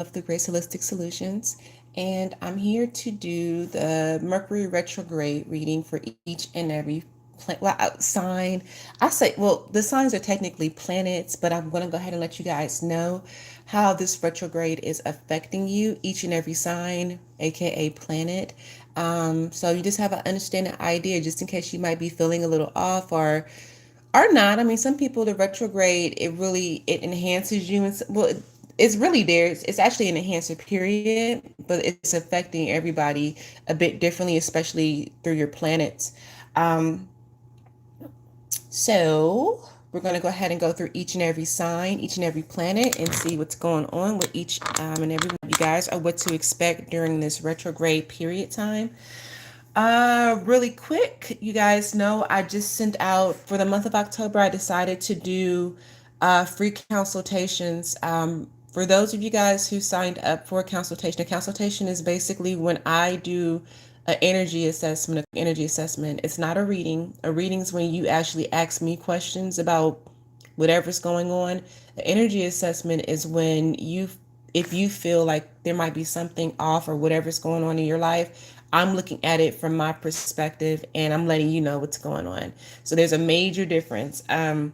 of the Grace Holistic Solutions, and I'm here to do the Mercury retrograde reading for each and every sign. I say, well, the signs are technically planets, but I'm going to go ahead and let you guys know how this retrograde is affecting you, each and every sign, aka planet. So you just have an understanding idea, just in case you might be feeling a little off or not. I mean, some people, the retrograde, it enhances you, and well, it's really there. It's actually an enhancer period, but it's affecting everybody a bit differently, especially through your planets. Um, so we're going to go ahead and go through each and every sign, each and every planet, and see what's going on with each and every one of you guys, or what to expect during this retrograde period time. Really quick, you guys know I just sent out for the month of October. I decided to do free consultations. For those of you guys who signed up for a consultation is basically when I do an energy assessment. An energy assessment. It's not a reading. A reading is when you actually ask me questions about whatever's going on. An energy assessment is when if you feel like there might be something off or whatever's going on in your life, I'm looking at it from my perspective and I'm letting you know what's going on. So there's a major difference. I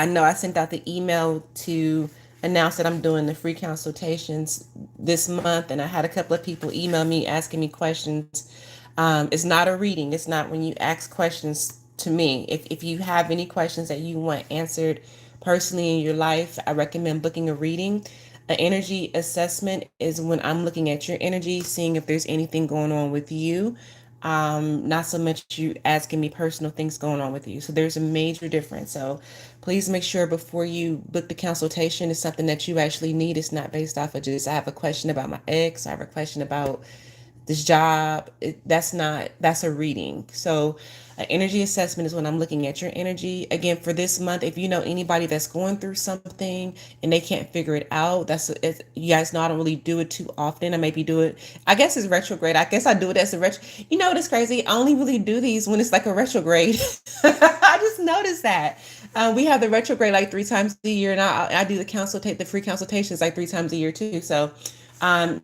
know I sent out the email to announce that I'm doing the free consultations this month, and I had a couple of people email me asking me questions. It's not a reading. It's not when you ask questions to me. If you have any questions that you want answered personally in your life, I recommend booking a reading. An energy assessment is when I'm looking at your energy, seeing if there's anything going on with you. Not so much you asking me personal things going on with you. So there's a major difference. So please make sure before you book the consultation, it's something that you actually need. It's not based off of just, I have a question about my ex, I have a question about this job. That's a reading. So an energy assessment is when I'm looking at your energy. Again, for this month, if you know anybody that's going through something and they can't figure it out, you guys know I don't really do it too often. I maybe do it, I guess it's retrograde. I guess I do it as a retro. You know what is crazy? I only really do these when it's like a retrograde. I just noticed that. We have the retrograde like 3 times a year, and I do the free consultations like 3 times a year too. So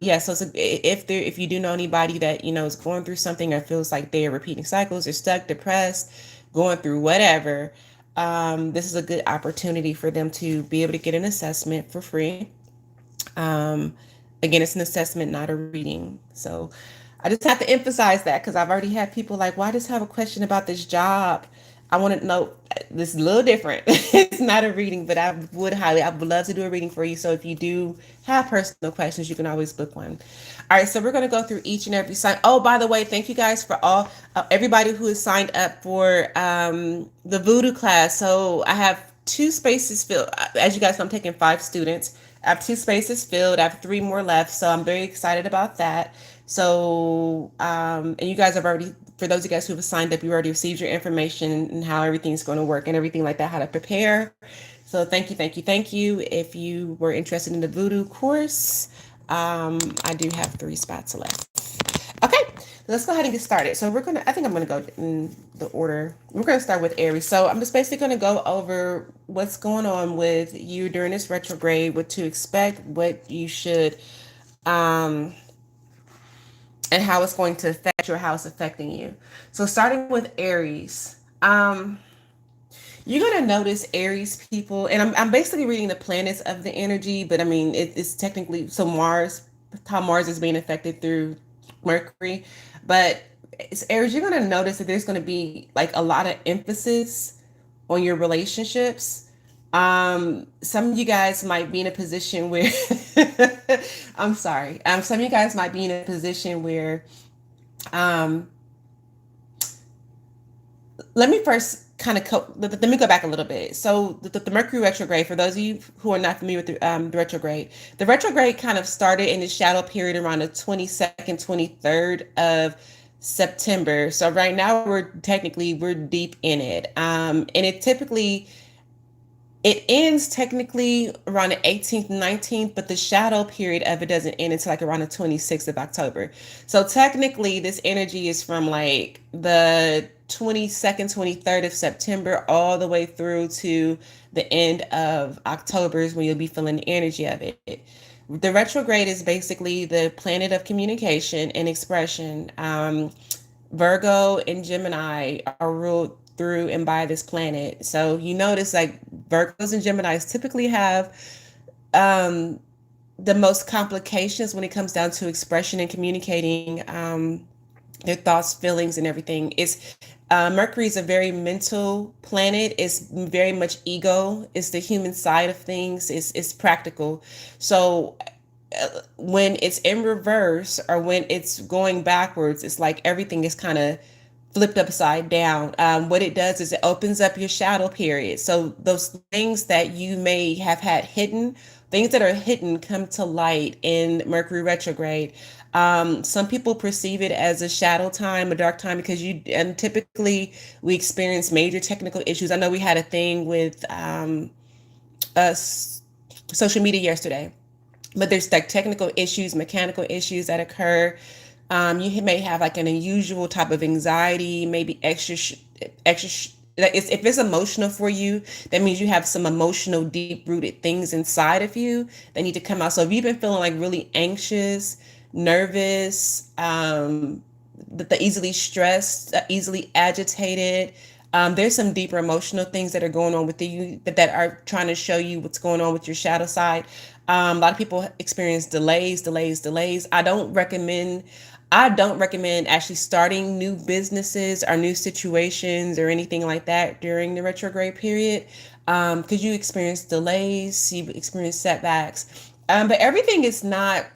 yeah, so if you do know anybody that is going through something or feels like they're repeating cycles or stuck, depressed, going through whatever, this is a good opportunity for them to be able to get an assessment for free. um, Again, it's an assessment, not a reading. So I just have to emphasize that because I've already had people like, "Well, I just have a question about this job. I want to know." This is a little different. It's not a reading, but I would love to do a reading for you. So if you do have personal questions, you can always book one. All right, so we're going to go through each and every sign. Oh, by the way, thank you guys for everybody who has signed up for the Voodoo class. So I have 2 spaces filled. As you guys know, I'm taking 5 students. I have 2 spaces filled. I have 3 more left, so I'm very excited about that. So, and you guys have already, for those of you guys who have signed up, you already received your information and how everything's going to work and everything like that, how to prepare. So, thank you, thank you, thank you. If you were interested in the Voodoo course, I do have 3 spots left. Okay, let's go ahead and get started. So I think I'm gonna go in the order. We're gonna start with Aries. So I'm just basically gonna go over what's going on with you during this retrograde, what to expect, what you should, um, and how it's going to affect you or how it's affecting you. So starting with Aries, you're gonna notice Aries people, and I'm basically reading the planets of the energy, but I mean it's technically so how Mars is being affected through Mercury, but it's Aries. You're gonna notice that there's gonna be like a lot of emphasis on your relationships. Some of you guys might be in a position where I'm sorry. Some of you guys might be in a position where um let me first let me go back a little bit. So the Mercury retrograde, for those of you who are not familiar with the retrograde kind of started in the shadow period around the 22nd, 23rd of September. So right now we're deep in it. And it ends technically around the 18th, 19th, but the shadow period of it doesn't end until like around the 26th of October. So technically, this energy is from like the 22nd, 23rd of September all the way through to the end of October is when you'll be feeling the energy of it. The retrograde is basically the planet of communication and expression. Virgo and Gemini are ruled through and by this planet. So you notice like Virgos and Geminis typically have um, the most complications when it comes down to expression and communicating their thoughts, feelings, and everything. It's Mercury is a very mental planet. It's very much ego. It's the human side of things. It's practical. So when it's in reverse or when it's going backwards, it's like everything is kind of flipped upside down. What it does is it opens up your shadow period. So those things that you may have had hidden, things that are hidden come to light in Mercury retrograde. Some people perceive it as a shadow time, a dark time, because and typically we experience major technical issues. I know we had a thing with us social media yesterday, but there's like technical issues, mechanical issues that occur. You may have like an unusual type of anxiety, maybe if it's emotional for you, that means you have some emotional, deep rooted things inside of you that need to come out. So if you've been feeling like really anxious, nervous, the easily stressed, easily agitated, there's some deeper emotional things that are going on with you that are trying to show you what's going on with your shadow side. A lot of people experience delays. I don't recommend actually starting new businesses or new situations or anything like that during the retrograde period, because you experience delays, you experience setbacks. But everything is not.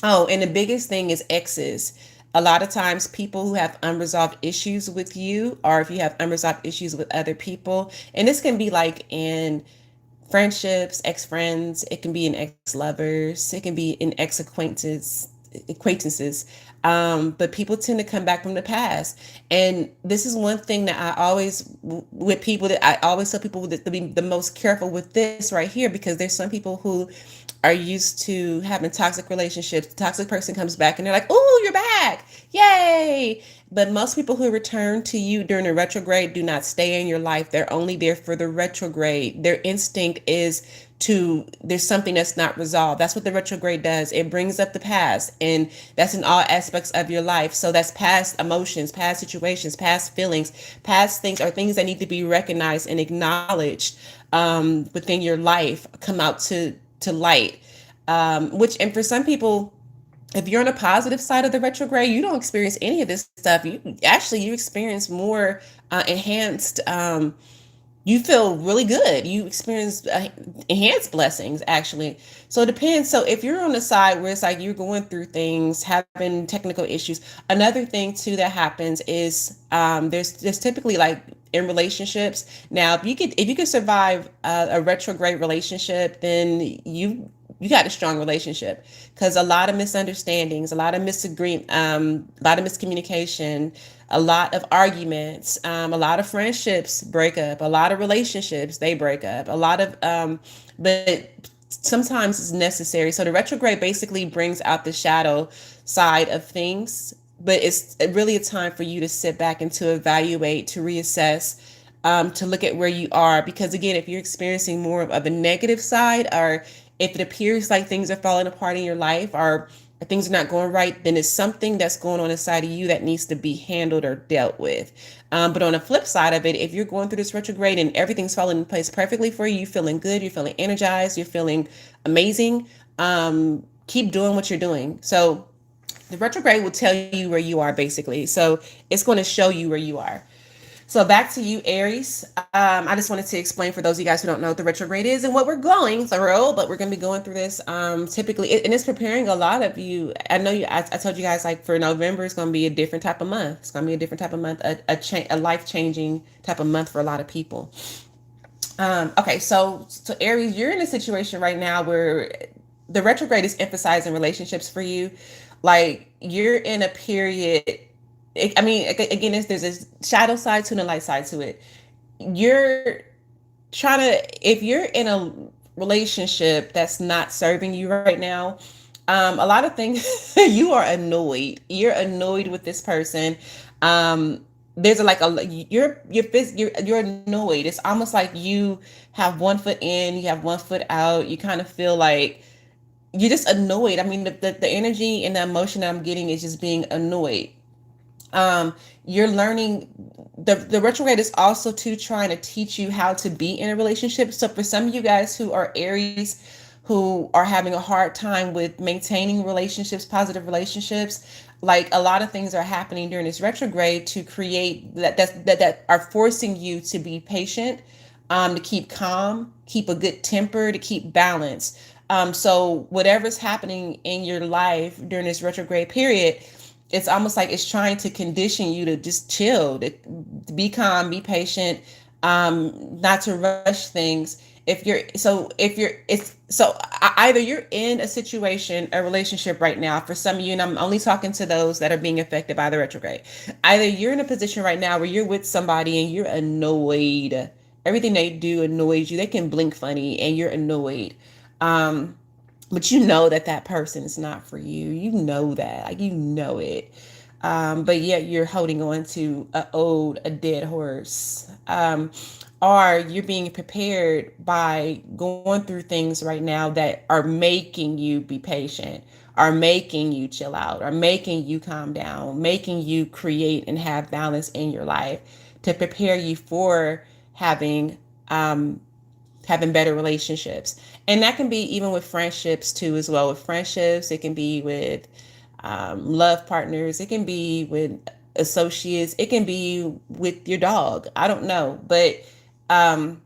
Oh, and the biggest thing is exes. A lot of times, people who have unresolved issues with you, or if you have unresolved issues with other people, and this can be like in friendships, ex-friends, it can be in ex-lovers, it can be in acquaintances. But people tend to come back from the past. And this is one thing that with people that I always tell people that to be the most careful with this right here, because there's some people who are used to having toxic relationships. The toxic person comes back and they're like, "Oh, you're back. Yay." But most people who return to you during the retrograde do not stay in your life. They're only there for the retrograde. Their instinct is there's something that's not resolved. That's what the retrograde does. It brings up the past, and that's in all aspects of your life. So that's past emotions, past situations, past feelings, past things, or things that need to be recognized and acknowledged within your life come out to light. Which, and for some people, if you're on a positive side of the retrograde, you don't experience any of this stuff. You experience more enhanced. You feel really good. You experience enhanced blessings, actually. So it depends. So if you're on the side where it's like you're going through things, having technical issues, another thing too that happens is there's typically like in relationships. Now, if you could survive a retrograde relationship, then you got a strong relationship, because a lot of misunderstandings, a lot of a lot of miscommunication, a lot of arguments, a lot of friendships break up, a lot of relationships they break up, a lot of but sometimes it's necessary. So the retrograde basically brings out the shadow side of things, but it's really a time for you to sit back and to evaluate, to reassess, to look at where you are. Because again, if you're experiencing more of a negative side, or if it appears like things are falling apart in your life, or things are not going right, then it's something that's going on inside of you that needs to be handled or dealt with. But on the flip side of it, if you're going through this retrograde and everything's falling in place perfectly for you, you're feeling good, you're feeling energized, you're feeling amazing, keep doing what you're doing. So the retrograde will tell you where you are, basically. So it's going to show you where you are. So back to you, Aries. I just wanted to explain for those of you guys who don't know what the retrograde is and what we're going through, but we're going to be going through this typically, and it's preparing a lot of you. I know I told you guys, like, for November, it's going to be a different type of month. It's going to be a different type of month, a life-changing type of month for a lot of people. Okay, so Aries, you're in a situation right now where the retrograde is emphasizing relationships for you. Like, you're in a period. I mean, again, there's a shadow side to it and a light side to it. You're trying to, if you're in a relationship that's not serving you right now, a lot of things, you are annoyed. You're annoyed with this person. There's you're annoyed. It's almost like you have one foot in, you have one foot out. You kind of feel like you're just annoyed. I mean, the energy and the emotion that I'm getting is just being annoyed. You're learning, the retrograde is also too trying to teach you how to be in a relationship. So for some of you guys who are Aries, who are having a hard time with maintaining relationships, positive relationships, like a lot of things are happening during this retrograde to create that are forcing you to be patient, to keep calm, keep a good temper, to keep balance. So whatever's happening in your life during this retrograde period, it's almost like it's trying to condition you to just chill, to be calm, be patient, not to rush things. If you're, it's so either you're in a situation, a relationship right now. For some of you, and I'm only talking to those that are being affected by the retrograde. Either you're in a position right now where you're with somebody and you're annoyed. Everything they do annoys you. They can blink funny, and you're annoyed. Um, but you know that that person is not for you. You know that, like you know it. But yet you're holding on to a dead horse. Or you're being prepared by going through things right now that are making you be patient, are making you chill out, are making you calm down, making you create and have balance in your life to prepare you for having um, having better relationships. And that can be even with friendships too, as well. With friendships, it can be with love partners, it can be with associates, it can be with your dog. I don't know. But um,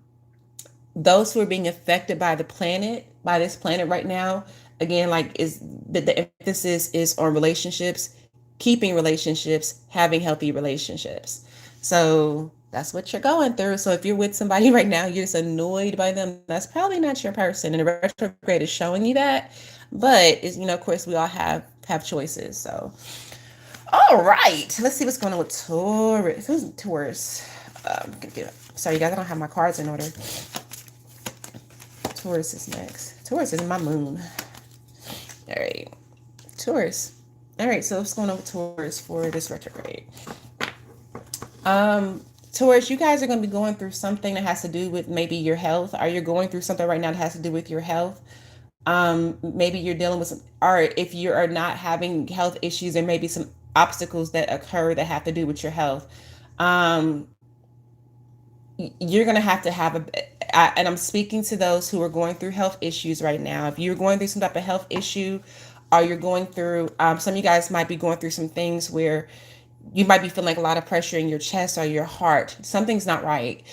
those who are being affected by the planet, by this planet right now, again, like is the emphasis is on relationships, keeping relationships, having healthy relationships. So that's what you're going through. So if you're with somebody right now, you're just annoyed by them, that's probably not your person. And the retrograde is showing you that. But is, of course, we all have choices. So all right, let's see what's going on with Taurus. Who's Taurus? Sorry, you guys, I don't have my cards in order. Taurus is next. Taurus is my moon. All right, Taurus. All right, so what's going on with Taurus for this retrograde? Taurus, you guys are going to be going through something that has to do with maybe your health. Are you going through something right now that has to do with your health? Maybe you're dealing with some, or if you are not having health issues, there may be some obstacles that occur that have to do with your health. Um, you're going to have and I'm speaking to those who are going through health issues right now. If you're going through some type of health issue, or you're going through, some of you guys might be going through some things where you might be feeling like a lot of pressure in your chest or your heart. Something's not right.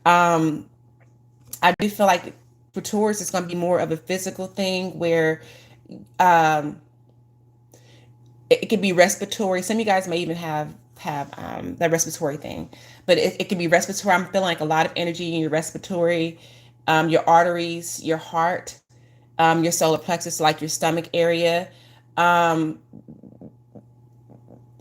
Um, I do feel like for Taurus, it's going to be more of a physical thing where um, it could be respiratory. Some of you guys may even have that respiratory thing, but it could be respiratory. I'm feeling like a lot of energy in your respiratory, your arteries, your heart, your solar plexus, like your stomach area. Um,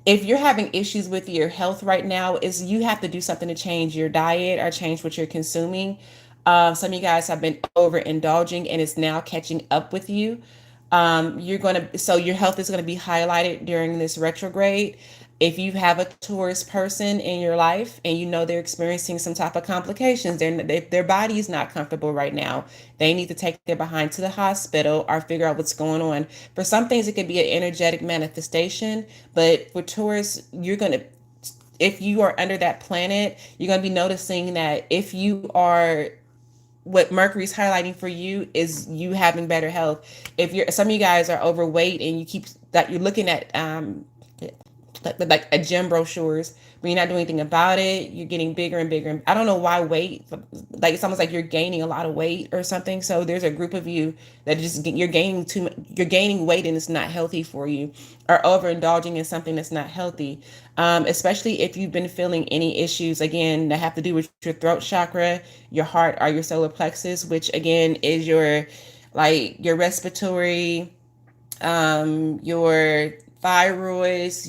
if you're having issues with your health right now, is you have to do something to change your diet or change what you're consuming. Some of you guys have been overindulging and it's now catching up with you. So your health is gonna be highlighted during this retrograde. If you have a Taurus person in your life and you know they're experiencing some type of complications, their body is not comfortable right now. They need to take their behind to the hospital or figure out what's going on. For some things, it could be an energetic manifestation, but for Taurus, if you are under that planet, you're going to be noticing that if you are, what Mercury's highlighting for you is you having better health. If some of you guys are overweight and you keep that you're looking at like a gym brochures, but you're not doing anything about it. You're getting bigger and bigger. I don't know why weight, like it's almost like you're gaining a lot of weight or something. So there's a group of you that you're gaining weight and it's not healthy for you, or overindulging in something that's not healthy. Especially if you've been feeling any issues again that have to do with your throat chakra, your heart, or your solar plexus, which again is your respiratory, your thyroids,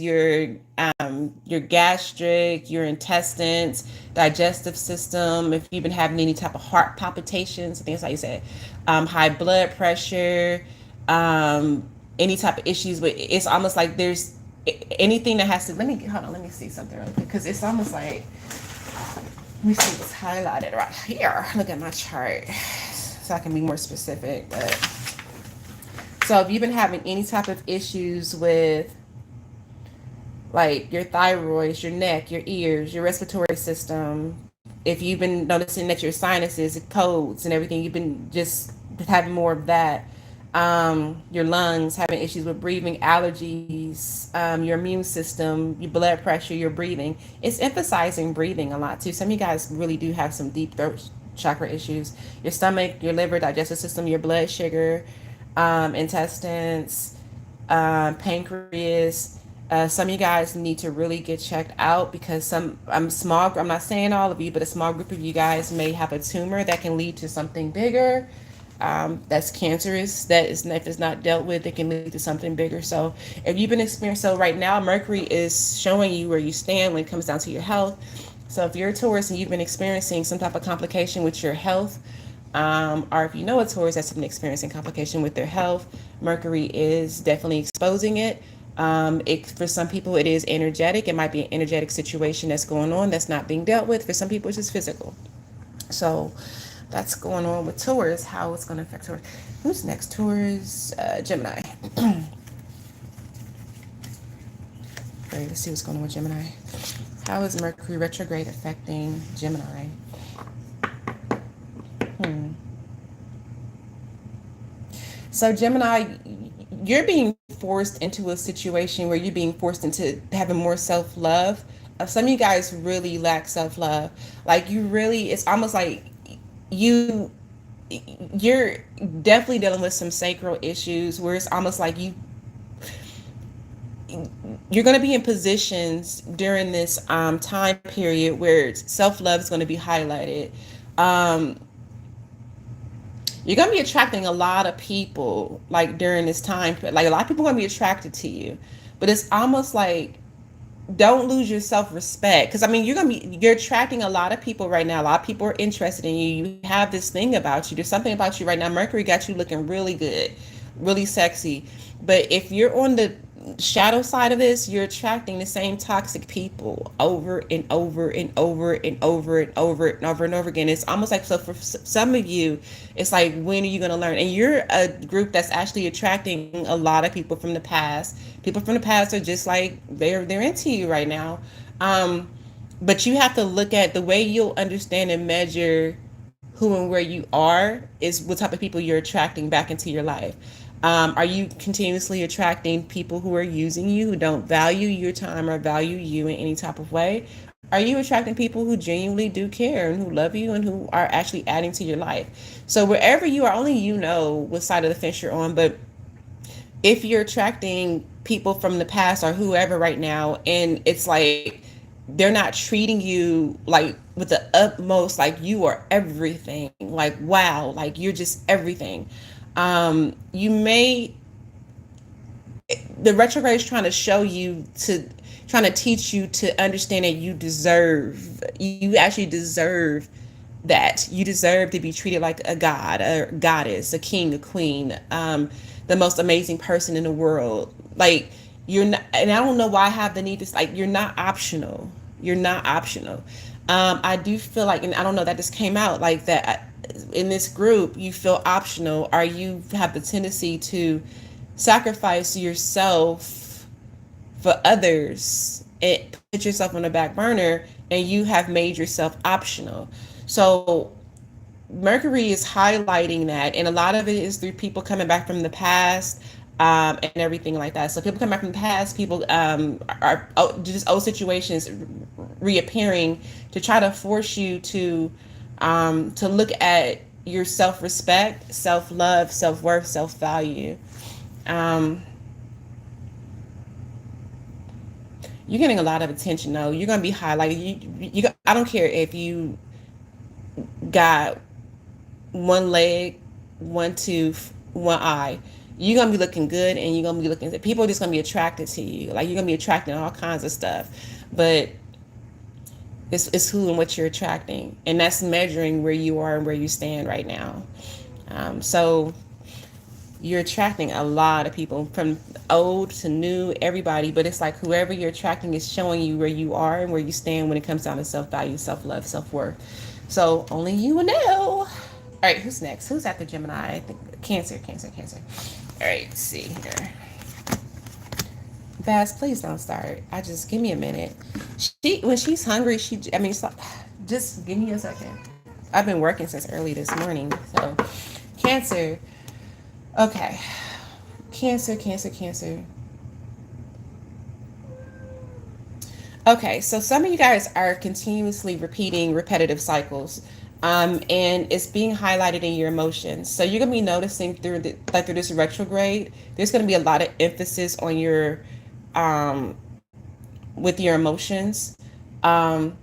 your gastric, your intestines, digestive system. If you've been having any type of heart palpitations, I think that's how you say it, high blood pressure, any type of issues with, it's almost like there's anything that has to, let me see something real quick, because it's almost like, let me see what's highlighted right here. Look at my chart so I can be more specific. But So if you've been having any type of issues with like your thyroid, your neck, your ears, your respiratory system, if you've been noticing that your sinuses, colds, and everything, you've been just having more of that. Your lungs, having issues with breathing, allergies, your immune system, your blood pressure, your breathing. It's emphasizing breathing a lot too. Some of you guys really do have some deep throat chakra issues. Your stomach, your liver, digestive system, your blood sugar, intestines, pancreas. Some of you guys need to really get checked out because I'm not saying all of you, but a small group of you guys may have a tumor that can lead to something bigger. That's cancerous. That is, if it's not dealt with, it can lead to something bigger. So if you've been experiencing, so right now Mercury is showing you where you stand when it comes down to your health. So if you're a Taurus and you've been experiencing some type of complication with your health, or if you know a Taurus that's been experiencing complication with their health, Mercury is definitely exposing it. For some people, it is energetic. It might be an energetic situation that's going on that's not being dealt with. For some people, it's just physical. So that's going on with Taurus, how it's going to affect Taurus. Who's next? Taurus, Gemini. All right, let's see what's going on with Gemini. How is Mercury retrograde affecting Gemini? So Gemini, you're being forced into a situation where you're being forced into having more self-love. Some of you guys really lack self-love. Like you really, it's almost like you you're definitely dealing with some sacral issues where it's almost like you're going to be in positions during this time period where self-love is going to be highlighted. um, you're going to be attracting a lot of people like during this time, like a lot of people are going to be attracted to you, but it's almost like don't lose your self-respect, because I mean you're attracting a lot of people right now. A lot of people are interested in you. You have this thing about you. There's something about you right now. Mercury got you looking really good, really sexy. But if you're on the shadow side of this, you're attracting the same toxic people over and over and over and over and over and over and over again. It's almost like, so for some of you, it's like, when are you going to learn? And you're a group that's actually attracting a lot of people from the past. People from the past are just like, they're into you right now. But you have to look at the way you'll understand and measure who and where you are is what type of people you're attracting back into your life. Are you continuously attracting people who are using you, who don't value your time or value you in any type of way? Are you attracting people who genuinely do care and who love you and who are actually adding to your life? So wherever you are, only you know what side of the fence you're on. But if you're attracting people from the past or whoever right now, and it's like they're not treating you like with the utmost, like you are everything, like wow, like you're just everything. You may, the retrograde is trying to show you to, trying to teach you to understand that you actually deserve that. You deserve to be treated like a god, a goddess, a king, a queen, the most amazing person in the world. Like you're not, and I don't know why I have the need to, like, you're not optional. You're not optional. I do feel like, and I don't know, that just came out like that in this group, you feel optional, or you have the tendency to sacrifice yourself for others and put yourself on the back burner, and you have made yourself optional. So Mercury is highlighting that, and a lot of it is through people coming back from the past, and everything like that. So people come back from the past, people are just old situations reappearing to try to force you to look at your self-respect, self-love, self-worth, self-value. You're getting a lot of attention though. You're going to be highlighted. I don't care if you got one leg, one tooth, one eye. You're going to be looking good, and you're going to be looking, people are just going to be attracted to you. Like, you're going to be attracting all kinds of stuff. But it's who and what you're attracting. And that's measuring where you are and where you stand right now. So you're attracting a lot of people, from old to new, everybody. But it's like whoever you're attracting is showing you where you are and where you stand when it comes down to self-value, self-love, self-worth. So only you will know. All right, who's next? Who's after Gemini? I think Cancer. All right, let's see here. Bass, please don't start. I just give me a minute. She when she's hungry, I mean, so, just give me a second. I've been working since early this morning. So, Cancer. Okay, Cancer, Cancer, Cancer. Okay, so some of you guys are continuously repeating repetitive cycles, and it's being highlighted in your emotions. So you're gonna be noticing through this retrograde, there's gonna be a lot of emphasis on your, um, with your emotions. Um,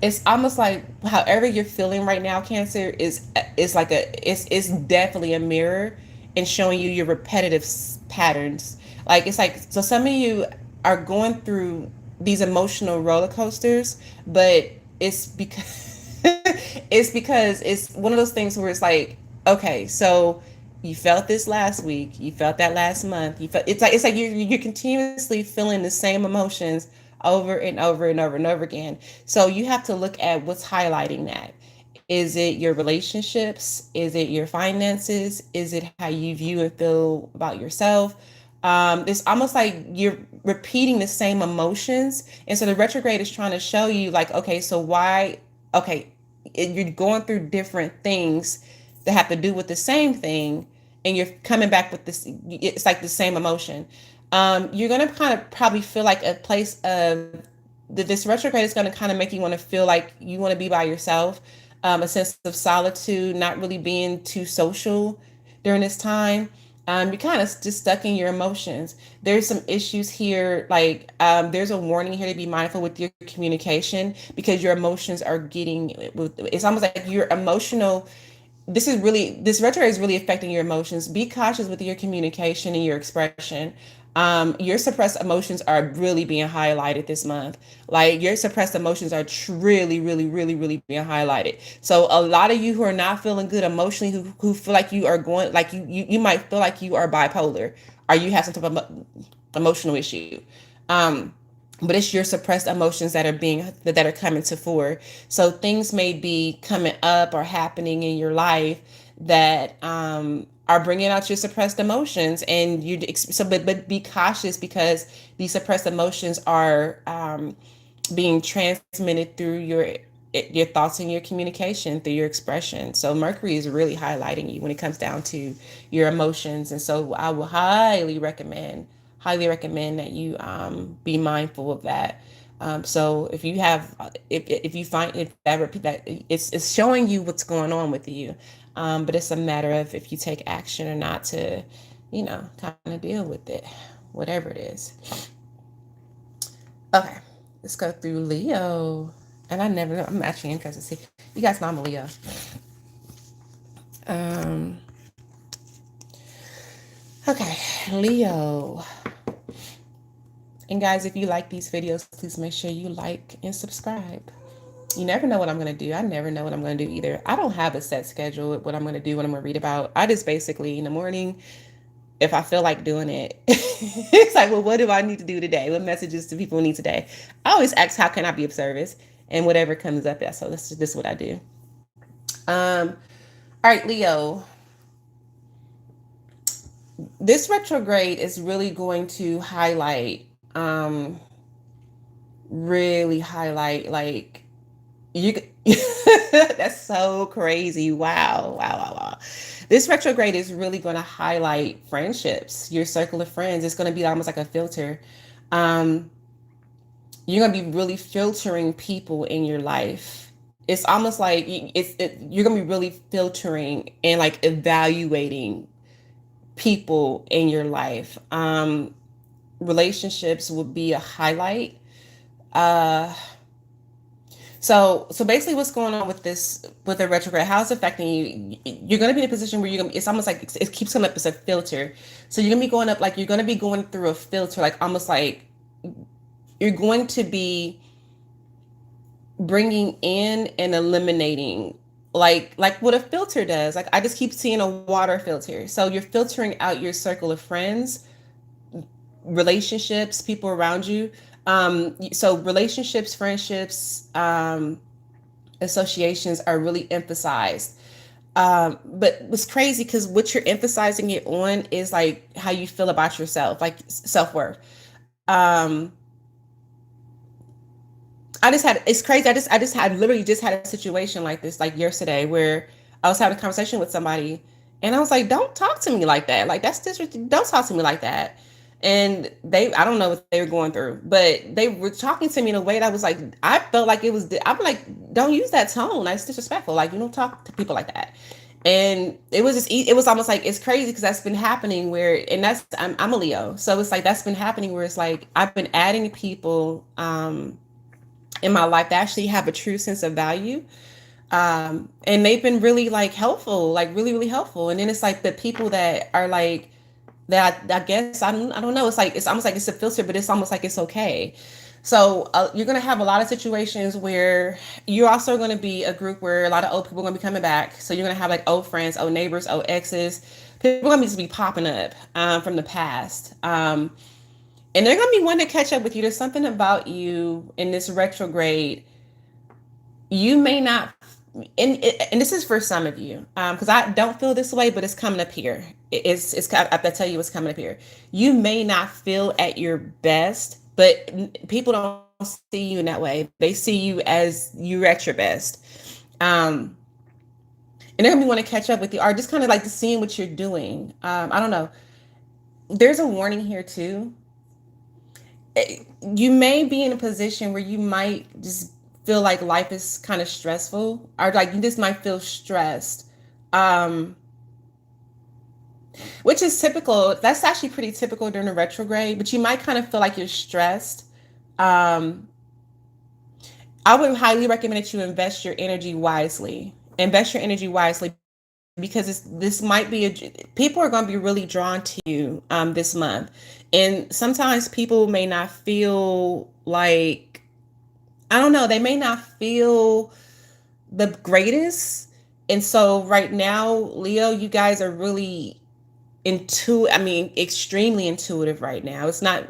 it's almost like however you're feeling right now, Cancer is like it's definitely a mirror and showing you your repetitive patterns. Like it's like so some of you are going through these emotional roller coasters, but it's because it's one of those things where it's like, okay, so you felt this last week, you felt that last month, you felt it's like you're continuously feeling the same emotions over and over and over and over again. So you have to look at what's highlighting that. Is it your relationships? Is it your finances? Is it how you view and feel about yourself? It's almost like you're repeating the same emotions. And so the retrograde is trying to show you, like, okay, so why, okay, you're going through different things that have to do with the same thing, and you're coming back with this, it's like the same emotion. You're going to kind of probably feel like a place of this retrograde is going to kind of make you want to feel like you want to be by yourself, a sense of solitude, not really being too social during this time. You're kind of just stuck in your emotions. There's some issues here, like there's a warning here to be mindful with your communication because your emotions are getting. It's almost like your emotional, this retrograde is really affecting your emotions. Be cautious with your communication and your expression. Your suppressed emotions are really being highlighted this month. Like your suppressed emotions are really, really, really, really being highlighted. So a lot of you who are not feeling good emotionally, who feel like you are going, like you might feel like you are bipolar or you have some type of emotional issue. Um, but it's your suppressed emotions that are coming to fore. So things may be coming up or happening in your life that are bringing out your suppressed emotions, and but be cautious because these suppressed emotions are being transmitted through your thoughts and your communication through your expression. So Mercury is really highlighting you when it comes down to your emotions, and so I will highly recommend that you be mindful of that. So if you have, if you find if that repeat that it's showing you what's going on with you, but it's a matter of if you take action or not to, kind of deal with it, whatever it is. Okay, let's go through Leo. And I never know. I'm actually interested to see. You guys know I'm a Leo. Um. Okay, Leo. And guys, if you like these videos, please make sure you like and subscribe. You never know what I'm going to do. I never know what I'm going to do either. I don't have a set schedule with what I'm going to do, what I'm going to read about. I just basically, in the morning, if I feel like doing it, it's like, well, what do I need to do today? What messages do people need today? I always ask, how can I be of service? And whatever comes up, so this is what I do. Um, all right, Leo. This retrograde is really going to um, really highlight, like, you that's so crazy. Wow, wow, wow, wow. This retrograde is really going to highlight friendships, your circle of friends. It's going to be almost like a filter. um you're going to be really filtering people in your life. It's almost like you're going to be really filtering and like evaluating people in your life. Relationships would be a highlight. uh So basically, what's going on with this, with the retrograde? How it's affecting you? You're going to be in a position where you're gonna. It's almost like it keeps coming up as a filter. So you're gonna be going up, like you're gonna be going through a filter, like almost like you're going to be bringing in and eliminating, like what a filter does. Like I just keep seeing a water filter. So you're filtering out your circle of friends, relationships, people around you. So relationships, friendships, associations are really emphasized. But what's crazy because what you're emphasizing it on is like how you feel about yourself, like self-worth. Um, I just had it's crazy. I just had literally just had a situation like this like yesterday where I was having a conversation with somebody and I was like, "Don't talk to me like that. Like that's disrespectful. Don't talk to me like that." And I don't know what they were going through, but they were talking to me in a way that was like, I felt like it was. I'm like, don't use that tone. That's disrespectful. Like you don't talk to people like that. And it was just, it was almost like it's crazy because that's been happening where, and I'm a Leo, so it's like that's been happening where it's like I've been adding people. In my life that actually have a true sense of value. And they've been really like helpful, like really, really helpful. And then it's like the people that are like that I guess I don't know. It's like it's almost like it's a filter, but it's almost like it's okay. So you're gonna have a lot of situations where you're also gonna be a group where a lot of old people are gonna be coming back. So you're gonna have like old friends, old neighbors, old exes. People are gonna just be popping up from the past. And they're gonna be wanting to catch up with you. There's something about you in this retrograde. You may not, and this is for some of you, because I don't feel this way, but it's coming up here. I tell you, it's coming up here. You may not feel at your best, but people don't see you in that way. They see you as you're at your best. And they're gonna want to catch up with you, or just kind of like seeing what you're doing. I don't know. There's a warning here too. You may be in a position where you might just feel like life is kind of stressful, or like you just might feel stressed, um which is typical. That's actually pretty typical during the retrograde, but you might kind of feel like you're stressed. um I would highly recommend that you invest your energy wisely, because this might be people are going to be really drawn to you this month. And sometimes people may not feel like, I don't know, they may not feel the greatest. And so right now, Leo, you guys are really extremely intuitive right now. It's not,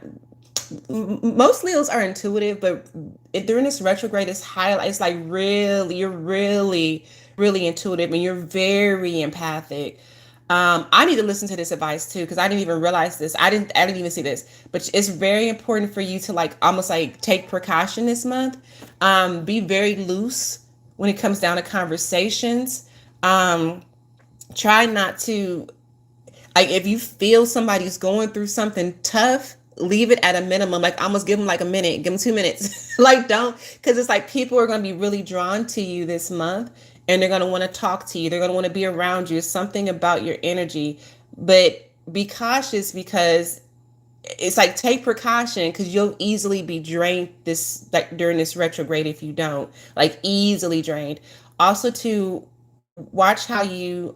most Leos are intuitive, but during this retrograde, it's like really, you're really, really intuitive and you're very empathic. I need to listen to this advice too because I didn't even realize this. I didn't even see this, but it's very important for you to like almost like take precaution this month. Be very loose when it comes down to conversations. Um, Try not to, like, if you feel somebody's going through something tough, leave it at a minimum. Like almost give them like a minute, give them 2 minutes. Like don't, because it's like people are going to be really drawn to you this month and they're going to want to talk to you. They're going to want to be around you. It's something about your energy, but be cautious because it's like take precaution because you'll easily be drained this like during this retrograde if you don't, like easily drained. Also to watch how you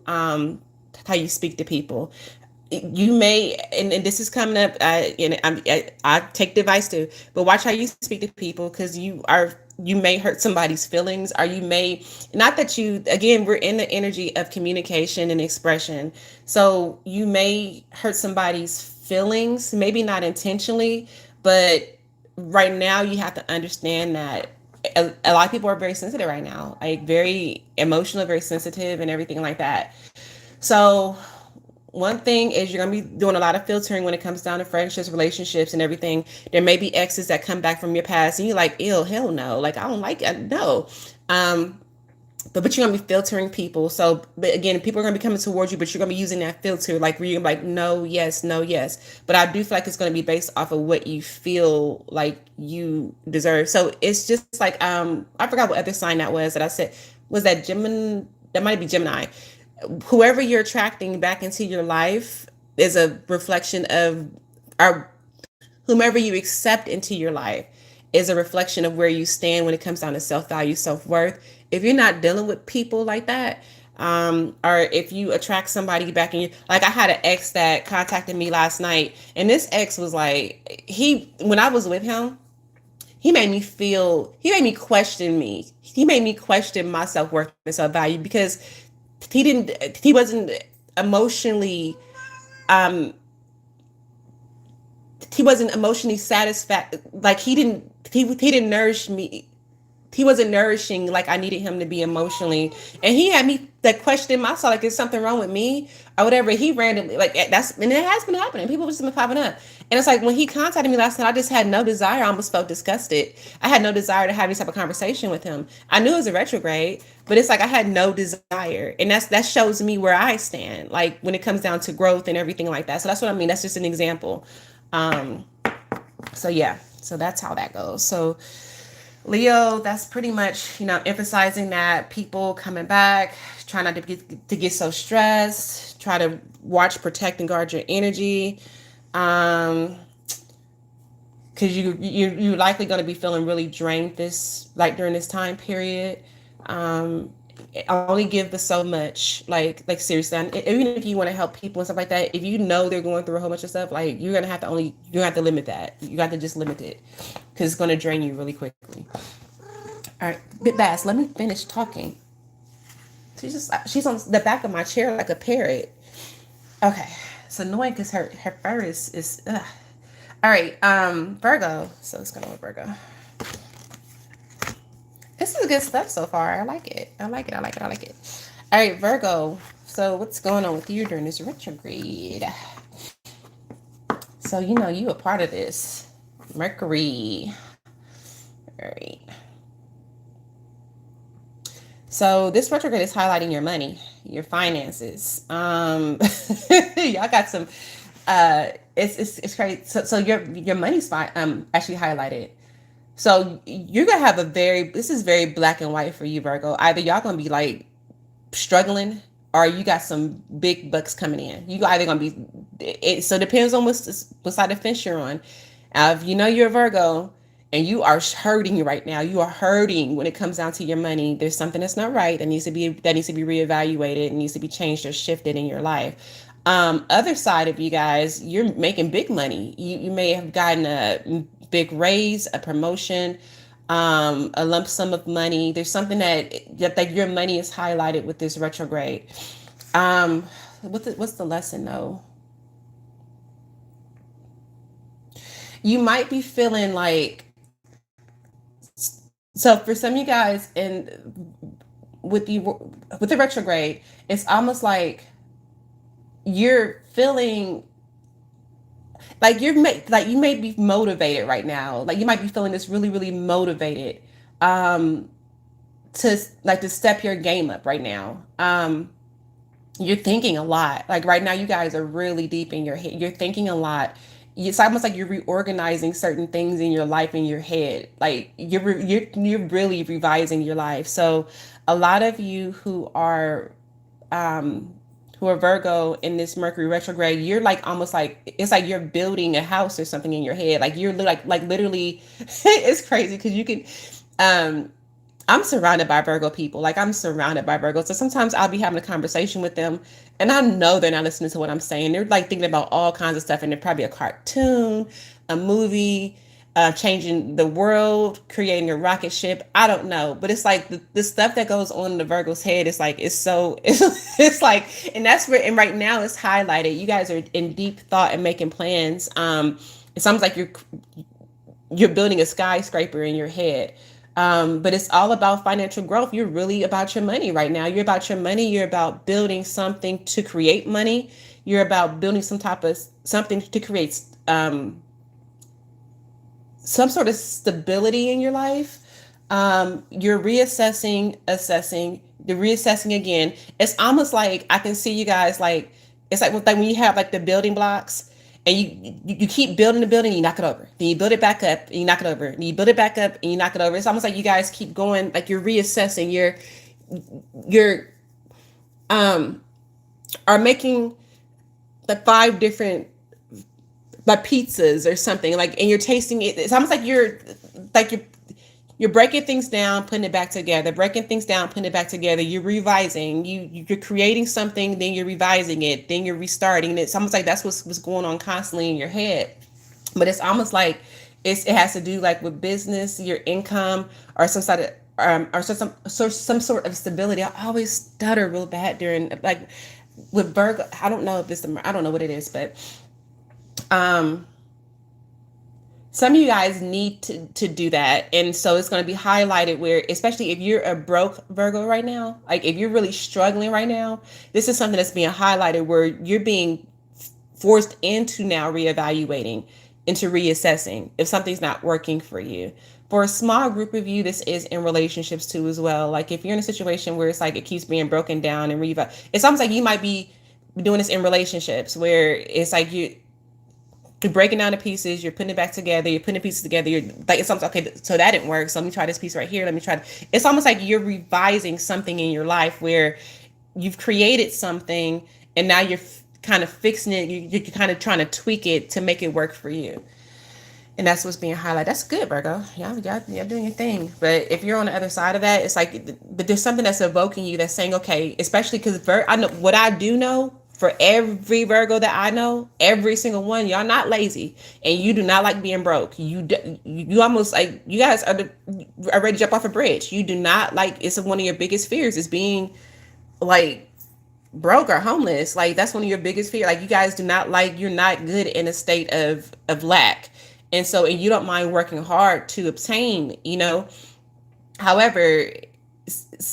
speak to people. You may, and this is coming up, I take the advice too, but watch how you speak to people because you may hurt somebody's feelings, or you may not that you, again, we're in the energy of communication and expression, so you may hurt somebody's feelings, maybe not intentionally, but right now you have to understand that a lot of people are very sensitive right now, like very emotional, very sensitive and everything like that. So one thing is you're going to be doing a lot of filtering when it comes down to friendships, relationships, and everything. There may be exes that come back from your past, and you're like, "Ew, hell no! Like I don't like it. No." Um, but you're gonna be filtering people. So, but again, people are gonna be coming towards you, but you're gonna be using that filter, like where you're like, no, yes, no, yes. But I do feel like it's gonna be based off of what you feel like you deserve. So it's just like, I forgot what other sign that was that I said. Was that Gemini? That might be Gemini. Whoever you're attracting back into your life is a reflection of, or whomever you accept into your life is a reflection of where you stand when it comes down to self-value, self-worth. If you're not dealing with people like that, or if you attract somebody back in you, like I had an ex that contacted me last night, and this ex was like, when I was with him, he made me question me. He made me question my self-worth and self-value because he wasn't emotionally, um, he wasn't emotionally satisfied. Like he didn't nourish me. he wasn't nourishing like I needed him to be emotionally. And he had me that question myself, like, is something wrong with me or whatever? He randomly, like, that's, and it has been happening. People just been popping up. And it's like when he contacted me last night, I just had no desire. I almost felt disgusted. I had no desire to have any type of conversation with him. I knew it was a retrograde, but it's like I had no desire. And that shows me where I stand, like when it comes down to growth and everything like that. So that's what I mean. That's just an example. So yeah, so that's how that goes. So Leo, that's pretty much, emphasizing that people coming back, try not to get so stressed, try to watch, protect, and guard your energy. Because you're likely going to be feeling really drained during this time period. Only give the so much, like seriously. And even if you want to help people and stuff like that, if you know they're going through a whole bunch of stuff, like you have to limit that. You got to just limit it because it's going to drain you really quickly. All right, Bit Bass, let me finish talking. She's on the back of my chair like a parrot. Okay, it's annoying because her fur is ugh. All right, Virgo. So let's go with Virgo. This is good stuff so far. I like it. I like it. All right, Virgo. So what's going on with you during this retrograde? So you a part of this. Mercury. All right. So this retrograde is highlighting your money, your finances. Y'all got some. It's crazy. So your money's actually highlighted. So you're gonna have this is very black and white for you, Virgo. Either y'all gonna be like struggling, or you got some big bucks coming in. You either gonna be. So it depends on what side of the fence you're on. If you're a Virgo and you are hurting right now, you are hurting when it comes down to your money. There's something that's not right that needs to be reevaluated and needs to be changed or shifted in your life. Other side of you guys, you're making big money. You may have gotten a big raise, a promotion, a lump sum of money. There's something that your money is highlighted with this retrograde. What's the lesson though? You might be feeling like, so for some of you guys, and with the retrograde, it's almost like you're feeling like you may be motivated right now. Like you might be feeling this really, really motivated to step your game up right now. You're thinking a lot. Like right now, you guys are really deep in your head. You're thinking a lot. It's almost like you're reorganizing certain things in your life in your head. Like you're really revising your life. So a lot of you who are Virgo in this Mercury retrograde, you're like almost like it's like you're building a house or something in your head. Like you're like literally, it's crazy because you can. I'm surrounded by Virgo people. Like I'm surrounded by Virgo. So sometimes I'll be having a conversation with them and I know they're not listening to what I'm saying. They're like thinking about all kinds of stuff and they're probably a cartoon, a movie, changing the world, creating a rocket ship. I don't know. But it's like the stuff that goes on in the Virgo's head is like, it's like, and that's where, and right now it's highlighted. You guys are in deep thought and making plans. It sounds like you're building a skyscraper in your head. But it's all about financial growth. You're really about your money right now. You're about your money. You're about building something to create money. You're about building something to create some sort of stability in your life. You're reassessing again. It's almost like I can see you guys like it's like when you have like the building blocks. And you keep building the building, and you knock it over. Then you build it back up, and you knock it over. Then you build it back up, and you knock it over. It's almost like you guys keep going, like you're reassessing. You're are making the 5 different like pizzas or something. Like, and you're tasting it. It's almost like you're breaking things down, putting it back together, breaking things down, putting it back together. You're revising, you're creating something, then you're revising it, then you're restarting it. It's almost like that's what's going on constantly in your head. But it's almost like it has to do like with business, your income, or some sort of, or some sort of stability. I always stutter real bad during like with Virgo. I don't know what it is, but some of you guys need to do that. And so it's going to be highlighted where, especially if you're a broke Virgo right now, like if you're really struggling right now, this is something that's being highlighted where you're being forced into now reevaluating, into reassessing if something's not working for you. For a small group of you, this is in relationships too as well. Like if you're in a situation where it's like it keeps being broken down and it's almost like you might be doing this in relationships where it's like you're breaking down the pieces, you're putting it back together, you're putting the pieces together, you're like, it's almost okay, so that didn't work, so let me try this piece right here, let me try. It's almost like you're revising something in your life where you've created something and now you're kind of fixing it, you're kind of trying to tweak it to make it work for you. And that's what's being highlighted. That's good, Virgo. Y'all doing your thing. But if you're on the other side of that, it's like, but there's something that's evoking you that's saying, okay, especially because I know what I do know for every Virgo that I know, every single one, y'all not lazy and you do not like being broke. You almost like, you guys are ready to jump off a bridge. You do not like, it's one of your biggest fears is being like broke or homeless. Like that's one of your biggest fears. Like you guys do not like, you're not good in a state of lack. And you don't mind working hard to obtain, however,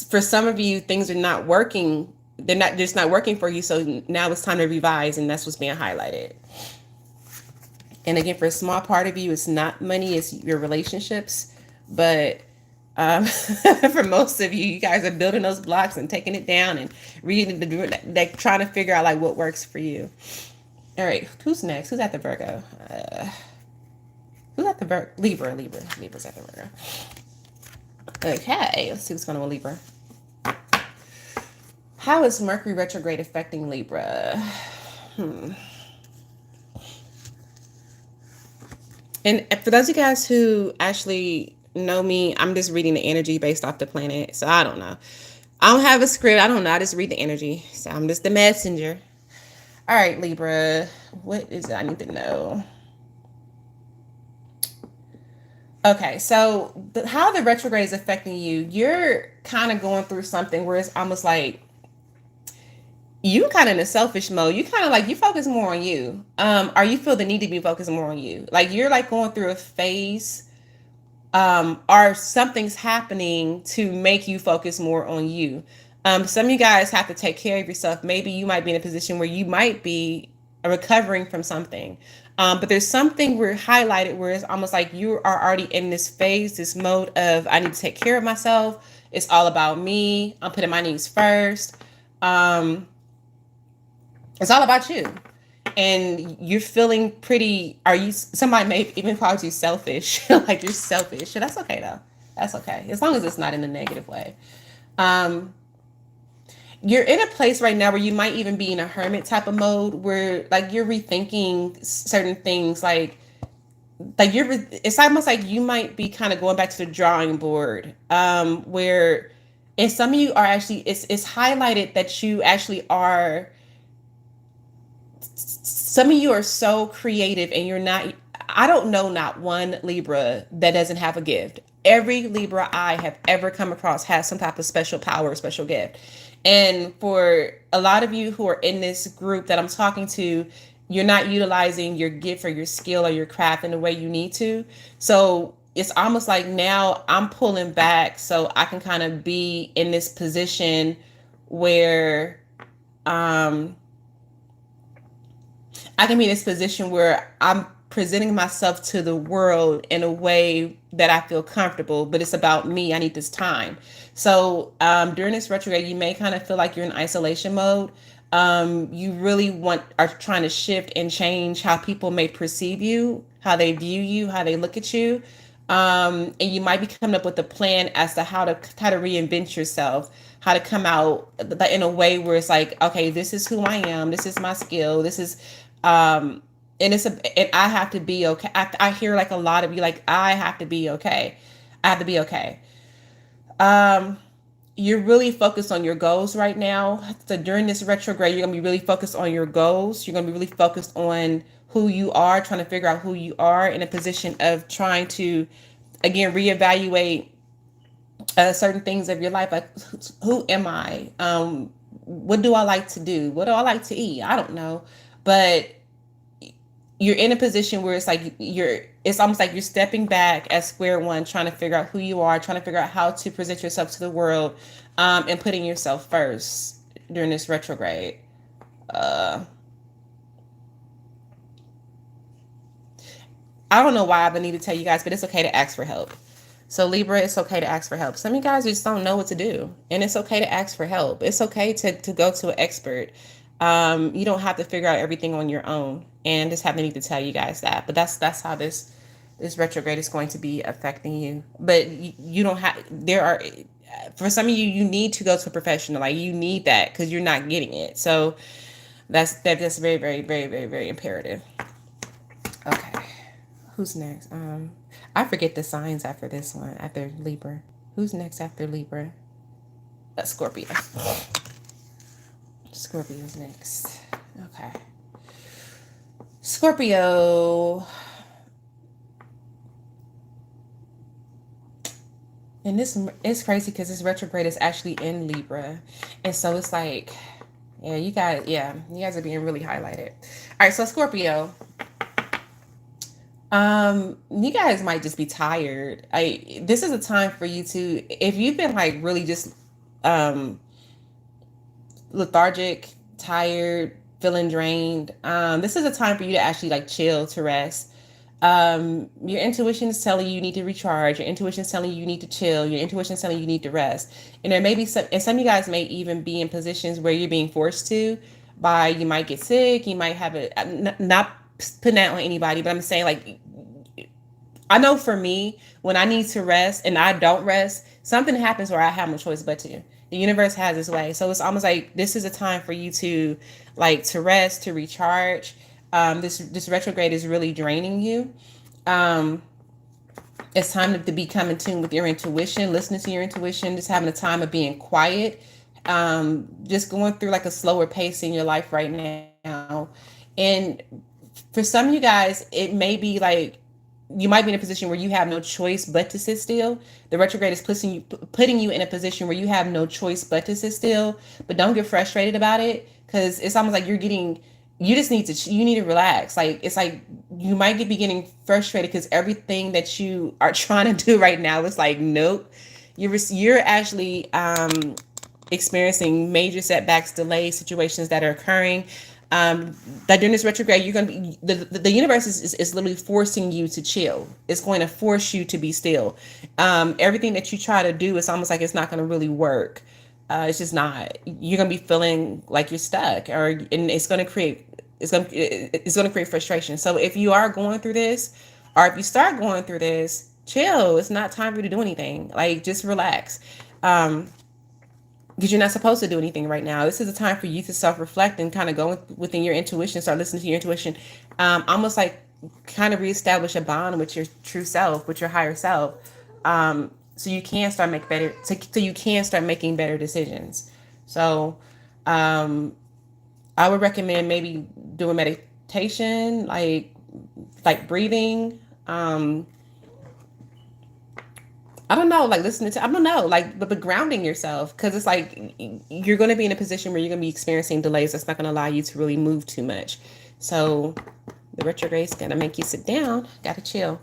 for some of you, things are not working. They're not just not working for you. So now it's time to revise. And that's what's being highlighted. And again, for a small part of you, it's not money, it's your relationships. But for most of you, you guys are building those blocks and taking it down and reading like trying to figure out like what works for you. All right, who's next? Who's at the Virgo? Who's at the Virgo? Libra's at the Virgo. Okay, let's see what's going on with Libra. How is Mercury retrograde affecting Libra? And for those of you guys who actually know me, I'm just reading the energy based off the planet. So I don't know. I don't have a script. I don't know. I just read the energy. So I'm just the messenger. All right, Libra. What is it I need to know? Okay, so how the retrograde is affecting you, you're kind of going through something where it's almost like you kind of in a selfish mode. You kind of like, you focus more on you. Or you feel the need to be focused more on you. Like you're like going through a phase, or something's happening to make you focus more on you. Some of you guys have to take care of yourself. Maybe you might be in a position where you might be recovering from something. But there's something we're highlighted where it's almost like you are already in this phase, this mode of, I need to take care of myself. It's all about me. I'm putting my needs first. It's all about you. And you're feeling pretty, somebody may even call you selfish, like you're selfish. That's okay though. That's okay. As long as it's not in a negative way. You're in a place right now where you might even be in a hermit type of mode where like you're rethinking certain things, like it's almost like you might be kind of going back to the drawing board, where, and some of you are actually, it's highlighted that you actually are, some of you are so creative and you're not, I don't know not one Libra that doesn't have a gift. Every Libra I have ever come across has some type of special power, or special gift. And for a lot of you who are in this group that I'm talking to, you're not utilizing your gift or your skill or your craft in the way you need to. So it's almost like now I'm pulling back so I can kind of be in this position where I can be in this position where I'm presenting myself to the world in a way that I feel comfortable, but it's about me. I need this time. So during this retrograde, you may kind of feel like you're in isolation mode. You really are trying to shift and change how people may perceive you, how they view you, how they look at you. And you might be coming up with a plan as to how to reinvent yourself, how to come out in a way where it's like, okay, this is who I am. This is my skill. This is, and I have to be okay. I hear like a lot of you, like, I have to be okay. I have to be okay. You're really focused on your goals right now. So during this retrograde, you're going to be really focused on your goals. You're going to be really focused on who you are, trying to figure out who you are in a position of trying to, again, reevaluate certain things of your life. Like, who am I? What do I like to do? What do I like to eat? I don't know. But you're in a position where it's like it's almost like you're stepping back at square one, trying to figure out who you are, trying to figure out how to present yourself to the world, and putting yourself first during this retrograde. uh I don't know why I need to tell you guys, but it's okay to ask for help. So Libra, it's okay to ask for help. Some of you guys just don't know what to do, and it's okay to ask for help. It's okay to go to an expert. You don't have to figure out everything on your own, and just have the need to tell you guys that. But that's how this retrograde is going to be affecting you. But you don't have. There are, for some of you, you need to go to a professional. Like, you need that because you're not getting it. So that's very, very, very, very, very imperative. Okay. Who's next? I forget the signs after this one, after Libra. Who's next after Libra? Scorpio. Scorpio's next. Okay. Scorpio. And this is crazy because this retrograde is actually in Libra. And so it's like, you guys are being really highlighted. All right, so Scorpio. You guys might just be tired. This is a time for you to, if you've been like really just lethargic, tired, feeling drained, this is a time for you to actually like chill, to rest. Your intuition is telling you need to recharge. Your intuition is telling you need to chill. Your intuition is telling you need to rest. And there may be some, and some of you guys may even be in positions where you're being forced to, by, you might get sick, you might have not putting that on anybody, but I'm saying, like, I know for me, when I need to rest and I don't rest, something happens where I have no choice but to. The universe has its way. So it's almost like this is a time for you to, like, to rest, to recharge. This retrograde is really draining you. It's time to become in tune with your intuition, listening to your intuition, just having a time of being quiet, just going through like a slower pace in your life right now. And for some of you guys, it may be like, you might be in a position where you have no choice but to sit still. The retrograde is putting you in a position where you have no choice but to sit still. But don't get frustrated about it, because it's almost like you just need to relax. Like, it's like you might be getting frustrated because everything that you are trying to do right now is like, nope. You're actually experiencing major setbacks, delays, situations that are occurring. That during this retrograde, you're going to be, the universe is literally forcing you to chill. It's going to force you to be still. Everything that you try to do, it's almost like it's not going to really work. It's just not. You're going to be feeling like you're stuck, and it's going to create frustration. So if you are going through this, or if you start going through this, chill. It's not time for you to do anything. Like, just relax. Because you're not supposed to do anything right now. This is a time for you to self-reflect and kind of go within your intuition, start listening to your intuition, almost like kind of reestablish a bond with your true self, with your higher self, so you can start making better decisions. So I would recommend maybe doing meditation, like breathing. I don't know, like listening to, I don't know, like, but grounding yourself, because it's like you're going to be in a position where you're going to be experiencing delays that's not going to allow you to really move too much. So the retrograde is going to make you sit down, got to chill.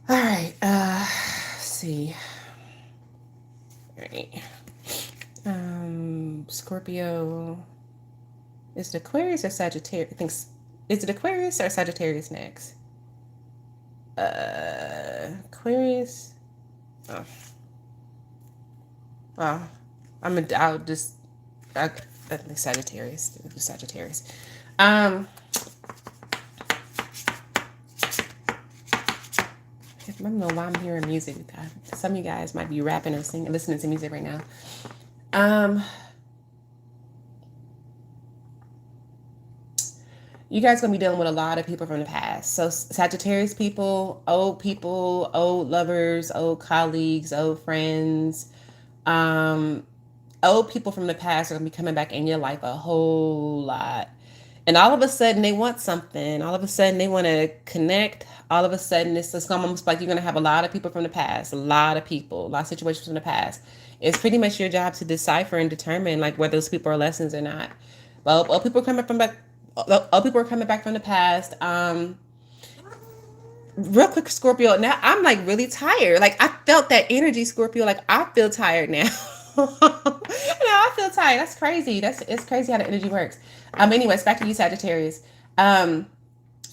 All right, let's see. All right. Scorpio, is it Aquarius or Sagittarius? Is it Aquarius or Sagittarius next? Aquarius. Oh. Well, I'll just, I think Sagittarius. Sagittarius. I don't know why I'm hearing music. Some of you guys might be rapping or singing, listening to music right now. You guys are going to be dealing with a lot of people from the past. So Sagittarius people, old lovers, old colleagues, old friends, old people from the past are going to be coming back in your life a whole lot. And all of a sudden they want something. All of a sudden they want to connect. All of a sudden it's almost like you're going to have a lot of people from the past, a lot of situations from the past. It's pretty much your job to decipher and determine like whether those people are lessons or not. Well, people are coming from back. other people are coming back from the past. Real quick, Scorpio. Now I'm like really tired. Like I felt that energy, Scorpio. Like I feel tired now. No, I feel tired. That's crazy. It's crazy how the energy works. Anyways, back to you, Sagittarius. Um,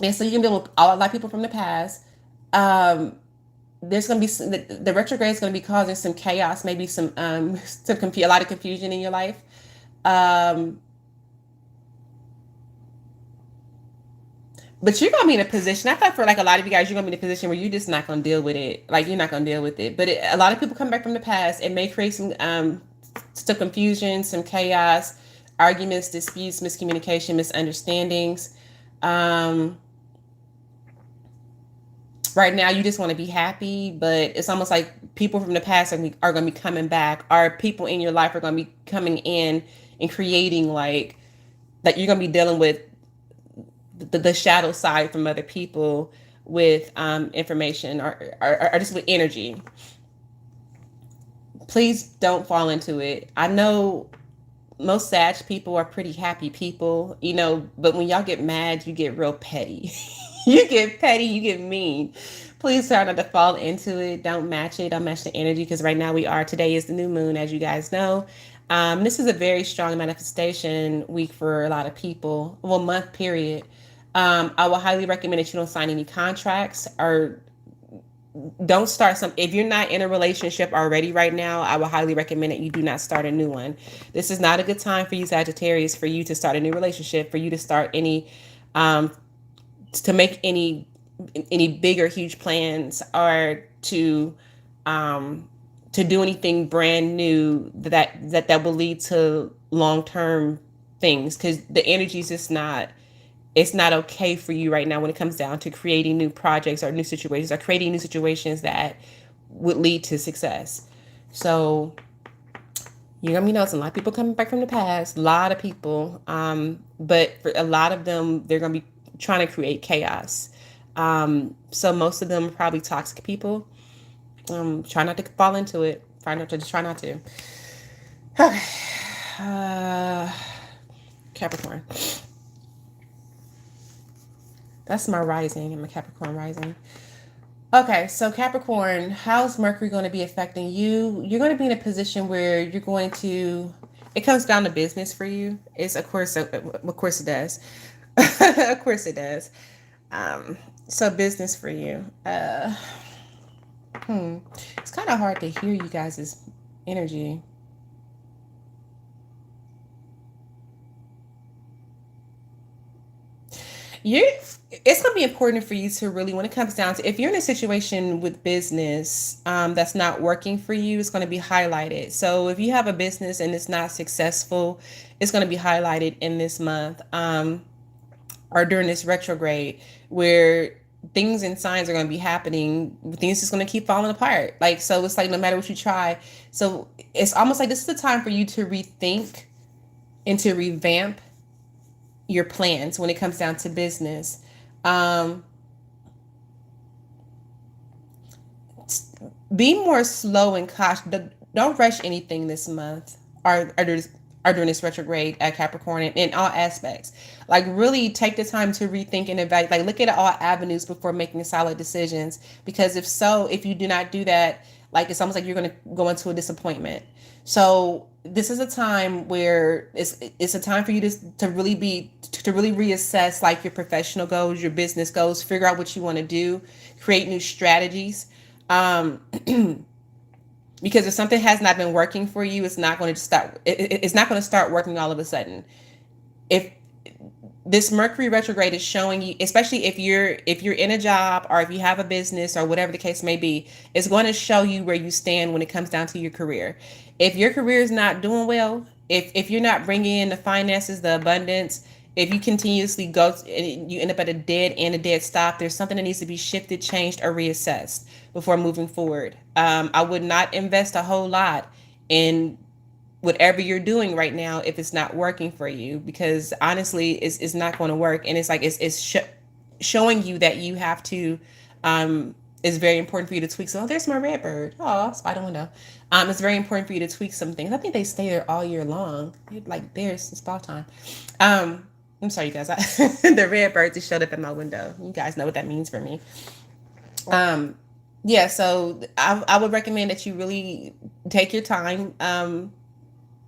and so you can deal with a lot of people from the past. Um, there's going to be the retrograde is going to be causing some chaos, maybe a lot of confusion in your life. Um, But you're gonna be in a position. I thought for like a lot of you guys, you're gonna be in a position where you're just not gonna deal with it. Like you're not gonna deal with it. But a lot of people come back from the past. It may create some confusion, some chaos, arguments, disputes, miscommunication, misunderstandings. Um, right now, you just want to be happy, but it's almost like people from the past are gonna be coming back. Or people in your life are gonna be coming in and creating like that. You're gonna be dealing with the shadow side from other people with information or just with energy. Please don't fall into it. I know most Sag people are pretty happy people, but when y'all get mad, you get real petty. You get petty, you get mean. Please try not to fall into it. Don't match it. Don't match the energy because right now today is the new moon, as you guys know. This is a very strong manifestation week for a lot of people. Well, month period. I will highly recommend that you don't sign any contracts or don't start some. If you're not in a relationship already right now, I will highly recommend that you do not start a new one. This is not a good time for you, Sagittarius, for you to start a new relationship, for you to start um, to make any big or huge plans or to do anything brand new that will lead to long-term things because the energy is just not it's not okay for you right now when it comes down to creating new projects or new situations or creating new situations that would lead to success. So you're gonna be noticing a lot of people coming back from the past, a lot of people, but for a lot of them, they're gonna be trying to create chaos. So most of them are probably toxic people. Try not to fall into it. Try not to. Okay. Capricorn. That's my rising. I'm a Capricorn rising. Okay, so Capricorn, how's Mercury going to be affecting you? You're going to be in a position where you're going to. It comes down to business for you. It's of course it does. Of course it does. So business for you. It's kind of hard to hear you guys' energy. you it's going to be important for you to really, when it comes down to, if you're in a situation with business that's not working for you, it's going to be highlighted. So if you have a business and it's not successful, it's going to be highlighted in this month or during this retrograde where things and signs are going to be happening. Things just going to keep falling apart. Like, so it's like no matter what you try. So it's almost like this is the time for you to rethink and to revamp your plans when it comes down to business. Be more slow and cautious. Don't rush anything this month or during this retrograde at Capricorn in all aspects. Like really take the time to rethink and evaluate. Like look at all avenues before making solid decisions. Because if you do not do that, like it's almost like you're going to go into a disappointment. So this is a time where it's a time for you to really reassess like your professional goals, your business goals, figure out what you want to do, create new strategies. Um, because if something has not been working for you, it's not going to start. It's not going to start working all of a sudden. If this Mercury retrograde is showing you, especially if you're in a job or if you have a business or whatever the case may be, it's going to show you where you stand when it comes down to your career. If your career is not doing well, if you're not bringing in the finances, the abundance, if you continuously go and you end up at a dead end, a dead stop, there's something that needs to be shifted, changed, or reassessed before moving forward. I would not invest a whole lot in whatever you're doing right now if it's not working for you, because honestly it's not going to work, and it's like showing you that you have to it's very important for you to tweak. So there's my red bird. Oh, spider window. It's very important for you to tweak some things. I think they stay there all year long. Like there's it's fall time. I'm sorry, you guys. The red birds just showed up in my window. You guys know what that means for me. Um, yeah, so I would recommend that you really take your time.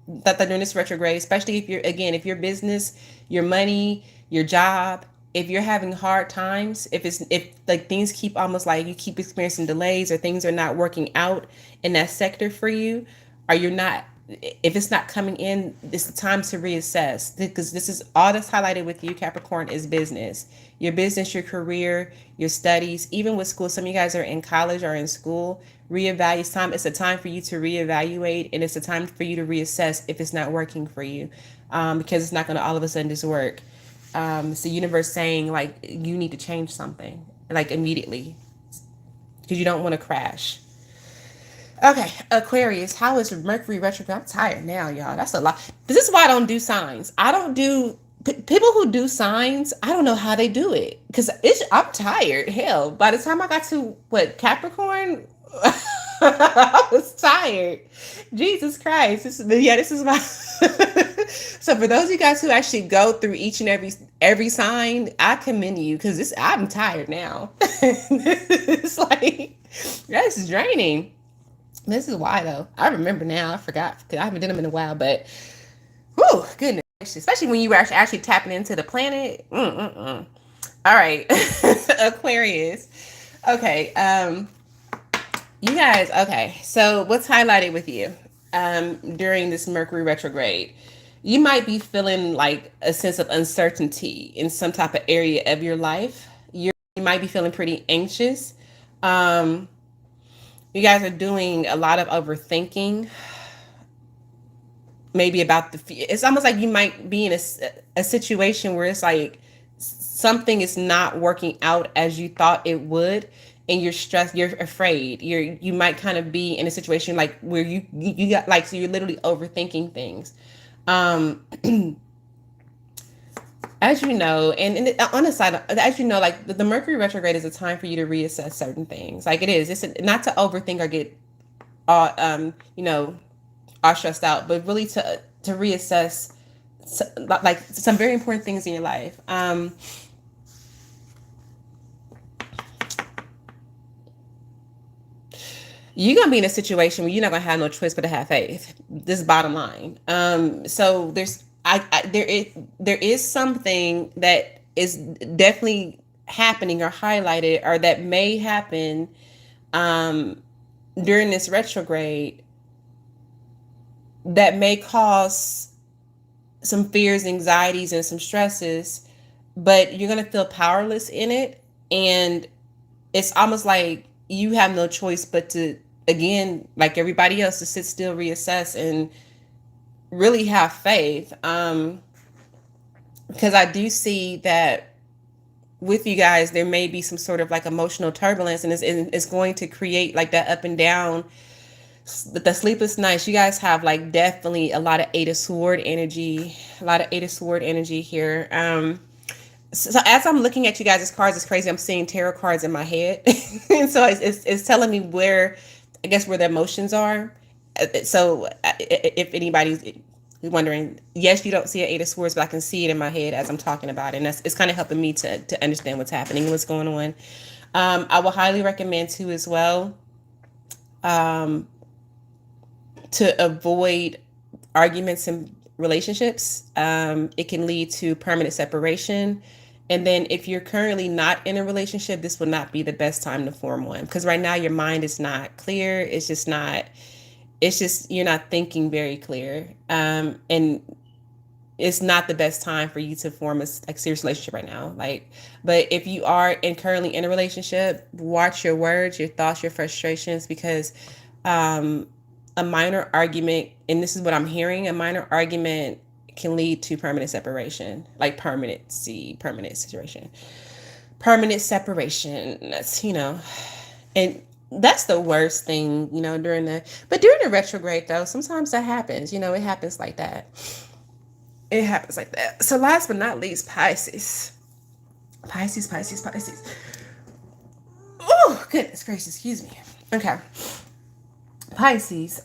That they're doing this retrograde, especially if you're, again, if your business, your money, your job, if you're having hard times, if like things keep almost like you keep experiencing delays or things are not working out in that sector for you, or you're not, if it's not coming in, it's the time to reassess, because this is all that's highlighted with you, Capricorn, is business. Your business, your career, your studies, even with school. Some of you guys are in college or in school. Reevaluate time. It's a time for you to reevaluate, and it's a time for you to reassess if it's not working for you, because it's not going to all of a sudden just work. It's the universe saying like you need to change something like immediately because you don't want to crash. Okay, Aquarius, how is Mercury retrograde? I'm tired now, y'all. That's a lot. This is why I don't do signs. I don't do people who do signs. I don't know how they do it because I'm tired. Hell, by the time I got to what Capricorn, I was tired. Jesus Christ. This is my. So for those of you guys who actually go through each and every sign, I commend you because I'm tired now. It's like that's draining. This is why, though. I remember now. I forgot because I haven't done them in a while. But, whew, goodness. Especially when you were actually tapping into the planet. All right. Aquarius. Okay. You guys, okay. So, what's highlighted with you during this Mercury retrograde? You might be feeling like a sense of uncertainty in some type of area of your life. You might be feeling pretty anxious. Um, you guys are doing a lot of overthinking, maybe about it's almost like you might be in a situation where it's like something is not working out as you thought it would, and you're stressed, you're afraid, you might kind of be in a situation like where you got like, so you're literally overthinking things. um as you know, and on the side, as you know, like the Mercury retrograde is a time for you to reassess certain things. Like it's not to overthink or get all you know, all stressed out, but really to reassess like some very important things in your life. You're gonna be in a situation where you're not gonna have no choice but to have faith. This is bottom line. So there is something that is definitely happening or highlighted or that may happen um, during this retrograde that may cause some fears, anxieties, and some stresses, but you're gonna feel powerless in it, and it's almost like you have no choice but to, again, like everybody else, to sit still, reassess, and really have faith. Because I do see that with you guys, there may be some sort of like emotional turbulence, and it's going to create like that up and down, the sleepless nights. You guys have like definitely a lot of Eight of Sword energy, here. So as I'm looking at you guys' cards, it's crazy. I'm seeing tarot cards in my head, and so it's telling me where, I guess, where the emotions are. So if anybody's wondering, yes, you don't see an Eight of Swords, but I can see it in my head as I'm talking about it, and it's kind of helping me to understand what's happening and what's going on. I will highly recommend too as well, um, to avoid arguments in relationships. It can lead to permanent separation. And then if you're currently not in a relationship, this will not be the best time to form one, because right now your mind is not clear. It's just you're not thinking very clear. And it's not the best time for you to form a like serious relationship right now. Like, but if you are currently in a relationship, watch your words, your thoughts, your frustrations, because um, a minor argument, and this is what I'm hearing, a minor argument can lead to permanent separation, like permanent situation, permanent separation. That's, and that's the worst thing, but during the retrograde though, sometimes that happens, it happens like that. It happens like that. So last but not least, Pisces. Pisces. Oh, goodness gracious, excuse me. Okay. Pisces.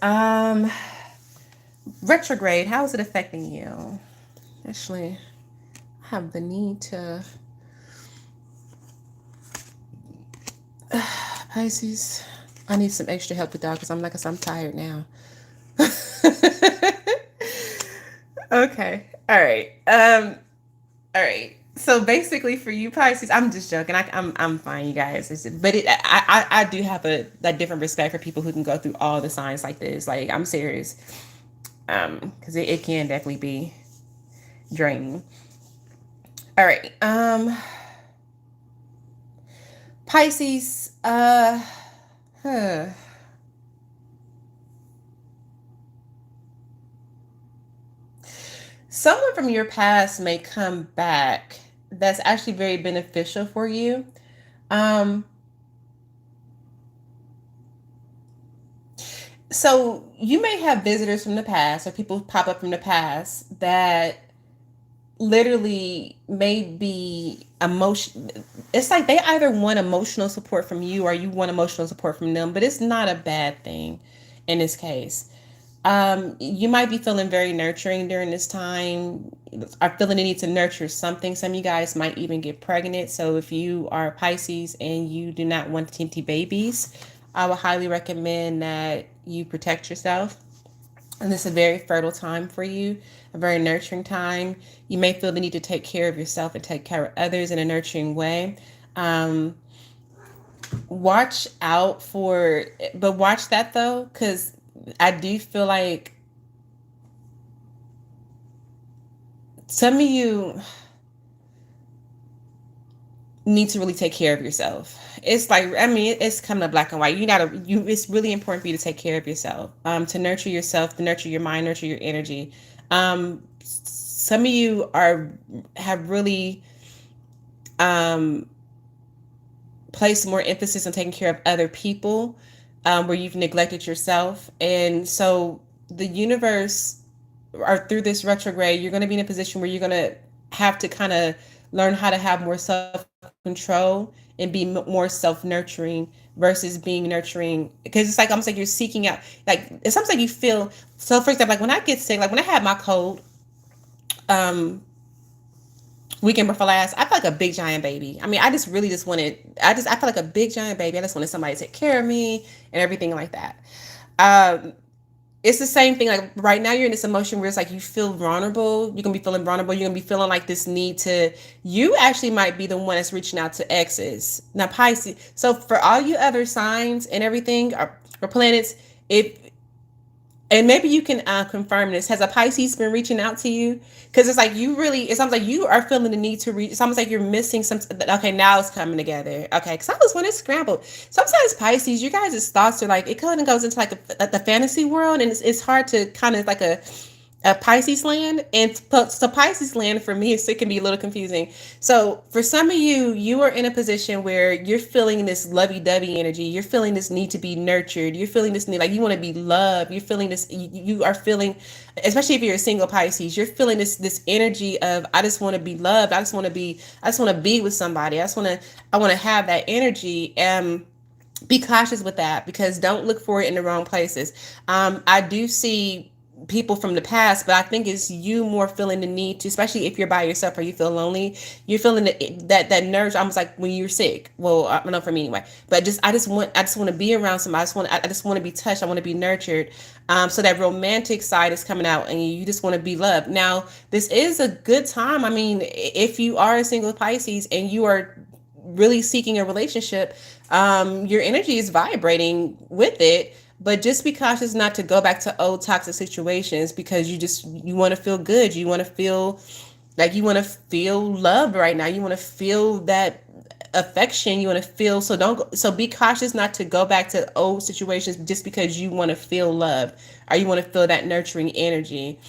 Retrograde, how is it affecting you? Actually, have the need to Pisces. I need some extra help with that because I'm tired now. Okay. All right. All right. So basically, for you Pisces, I'm just joking. I'm fine, you guys. But I do have a different respect for people who can go through all the signs like this. Like, I'm serious. Because it can definitely be draining. All right. Pisces. Huh. Someone from your past may come back. That's actually very beneficial for you. Um, so you may have visitors from the past or people pop up from the past that literally may be emotion. It's like they either want emotional support from you or you want emotional support from them, but it's not a bad thing in this case. You might be feeling very nurturing during this time. Are feeling the need to nurture something. Some of you guys might even get pregnant. So if you are Pisces and you do not want teeny babies, I would highly recommend that you protect yourself. And this is a very fertile time for you, a very nurturing time. You may feel the need to take care of yourself and take care of others in a nurturing way. Um, Watch out for, but watch that though, because I do feel like some of you need to really take care of yourself. It's like, I mean, it's kind of black and white. It's really important for you to take care of yourself, to nurture yourself, to nurture your mind, nurture your energy. Some of you have really um, placed more emphasis on taking care of other people, where you've neglected yourself. And so the universe, or through this retrograde, you're going to be in a position where you're going to have to kind of learn how to have more self control and be more self nurturing versus being nurturing, because it's like almost like you're seeking out, like it's almost like you feel. So for example, like when I get sick, like when I had my cold um weekend before last, I felt like a big giant baby. I mean, I just really just wanted, I felt like a big giant baby. I just wanted somebody to take care of me and everything like that. um it's the same thing. Like right now, you're in this emotion where it's like you feel vulnerable. You're gonna be feeling vulnerable. You're gonna be feeling like this need to. You actually might be the one that's reaching out to exes. Now, Pisces. So for all you other signs and everything, or planets, if and maybe you can confirm this. Has a Pisces been reaching out to you? Because it's like you really, it sounds like you are feeling the need to reach. It's almost like you're missing some. Okay, now it's coming together. Okay, because I was when it's scrambled. Sometimes Pisces, you guys' thoughts are like, it kind of goes into like the fantasy world, and it's hard to kind of like a Pisces land. And so Pisces land for me, it can be a little confusing. So for some of you, you are in a position where you're feeling this lovey-dovey energy. You're feeling this need to be nurtured. You're feeling this need, like you want to be loved. You're feeling this, you are feeling, especially if you're a single Pisces, you're feeling this energy of, I just want to be loved. I just want to be with somebody. I want to have that energy. Be cautious with that, because don't look for it in the wrong places. I do see people from the past, but I think it's you more feeling the need to, especially if you're by yourself or you feel lonely, you're feeling that nurse, almost like when you're sick. Well, I don't know, for me anyway, but I just want to be around somebody. I just want to be touched. I want to be nurtured. So that romantic side is coming out, and you just want to be loved. Now, this is a good time. I mean, if you are a single Pisces and you are really seeking a relationship, your energy is vibrating with it. But just be cautious not to go back to old toxic situations, because you want to feel good. You want to feel like you want to feel loved right now. You want to feel that affection. You want to feel, so don't go, so be cautious not to go back to old situations just because you want to feel love or you want to feel that nurturing energy.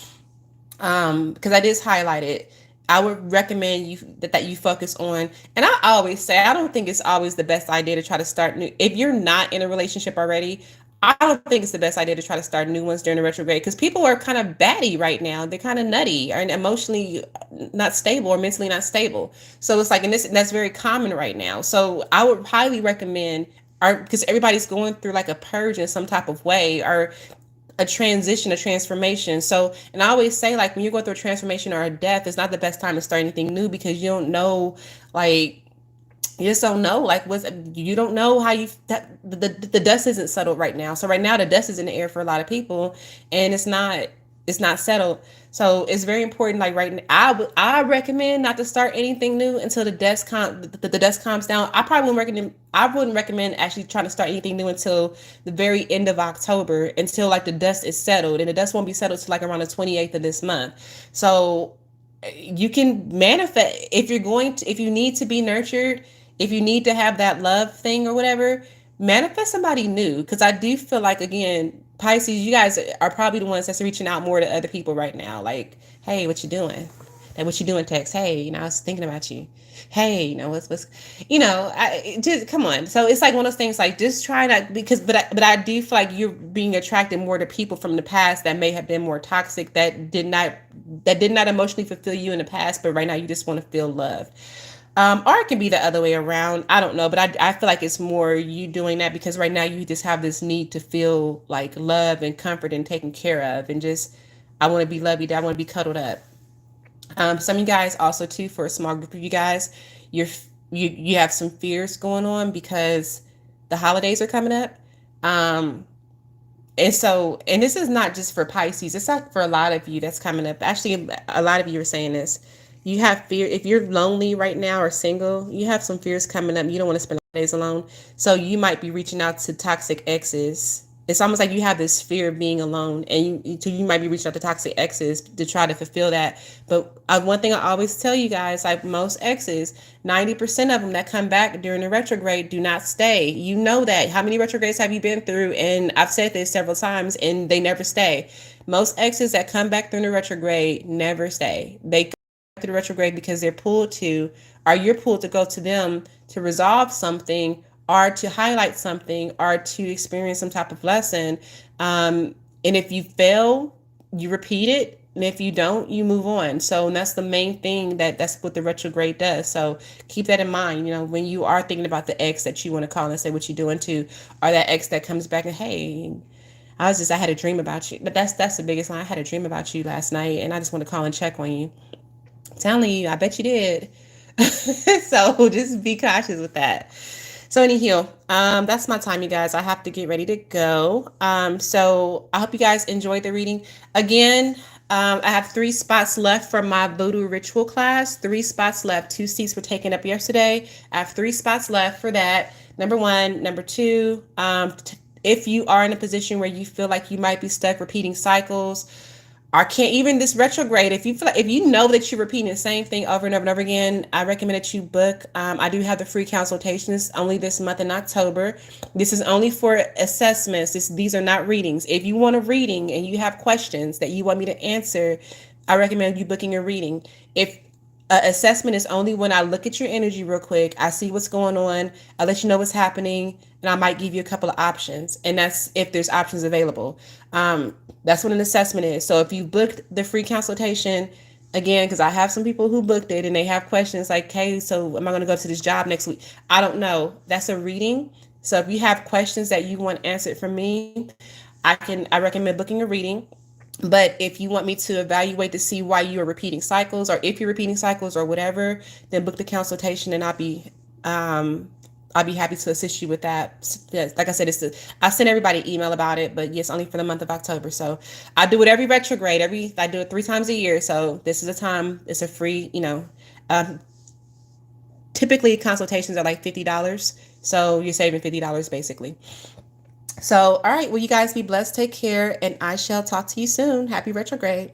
Because I just highlighted, I would recommend that you focus on, and I always say, I don't think it's always the best idea to try to start new. If you're not in a relationship already, I don't think it's the best idea to try to start new ones during the retrograde, because people are kind of batty right now. They're kind of nutty and emotionally not stable or mentally not stable. So it's like, and that's very common right now. So I would highly recommend, because everybody's going through like a purge in some type of way, or a transition, a transformation. So, and I always say, like, when you go through a transformation or a death, it's not the best time to start anything new because you don't know, like, you just don't know, like, what's, you don't know how you, that the dust isn't settled right now. So right now the dust is in the air for a lot of people, and it's not settled. So it's very important. Like right now, I recommend not to start anything new until the dust calms down. I wouldn't recommend actually trying to start anything new until the very end of October, until like the dust is settled, and the dust won't be settled till like around the 28th of this month. So you can manifest if you need to be nurtured, if you need to have that love thing or whatever, manifest somebody new. Because I do feel like, again, Pisces, you guys are probably the ones that's reaching out more to other people right now. Like, hey, what you doing? Like, what you doing? Text. Hey, I was thinking about you. Hey, just come on. So it's like one of those things. Like, just try not, because, but I do feel like you're being attracted more to people from the past that may have been more toxic, that did not emotionally fulfill you in the past, but right now you just want to feel love. Or it can be the other way around. I don't know, but I feel like it's more you doing that because right now you just have this need to feel like love and comfort and taken care of, and just, I want to be loved. I want to be cuddled up. Some of you guys also too, for a small group of you guys, you're you have some fears going on because the holidays are coming up. Um, and this is not just for Pisces, it's like for a lot of you that's coming up. Actually, a lot of you are saying this. You have fear if you're lonely right now or single, you have some fears coming up. You don't want to spend days alone. So you might be reaching out to toxic exes. It's almost like you have this fear of being alone, and you might be reaching out to toxic exes to try to fulfill that. But one thing I always tell you guys, like most exes, 90% of them that come back during the retrograde do not stay. You know that. How many retrogrades have you been through? And I've said this several times, and they never stay. Most exes that come back during the retrograde never stay. They come through the retrograde because they're pulled to, or you're pulled to go to them to resolve something, or to highlight something, or to experience some type of lesson. And if you fail, you repeat it. And if you don't, you move on. So that's the main thing, that's what the retrograde does. So keep that in mind, when you are thinking about the ex that you want to call and say what you're doing to, or that ex that comes back and, hey, I had a dream about you. But that's the biggest line. I had a dream about you last night, and I just want to call and check on you. I'm telling you, I bet you did. So just be cautious with that. So anyhow, that's my time, you guys. I have to get ready to go. So I hope you guys enjoyed the reading. Again, I have 3 spots left for my Voodoo ritual class. 3 spots left. 2 seats were taken up yesterday. I have 3 spots left for that. Number 1. Number 2, if you are in a position where you feel like you might be stuck repeating cycles, or can't, even this retrograde, if you feel like, if you know that you're repeating the same thing over and over and over again, I recommend that you book. I do have the free consultations only this month in October. This is only for assessments. These are not readings. If you want a reading and you have questions that you want me to answer, I recommend you booking a reading. If assessment is only when I look at your energy real quick, I see what's going on, I let you know what's happening, and I might give you a couple of options. And that's if there's options available. That's what an assessment is. So if you booked the free consultation, again, because I have some people who booked it and they have questions like, hey, so am I going to go to this job next week? I don't know. That's a reading. So if you have questions that you want answered from me, I recommend booking a reading. But if you want me to evaluate to see why you are repeating cycles, or if you're repeating cycles or whatever, then book the consultation, and I'll be happy to assist you with that. Like I said, I send everybody an email about it, but yes, only for the month of October. So I do it every retrograde. I do it 3 times a year. So this is a time. It's a free. Typically consultations are like $50, so you're saving $50 basically. So, all right. Well, you guys be blessed. Take care. And I shall talk to you soon. Happy retrograde.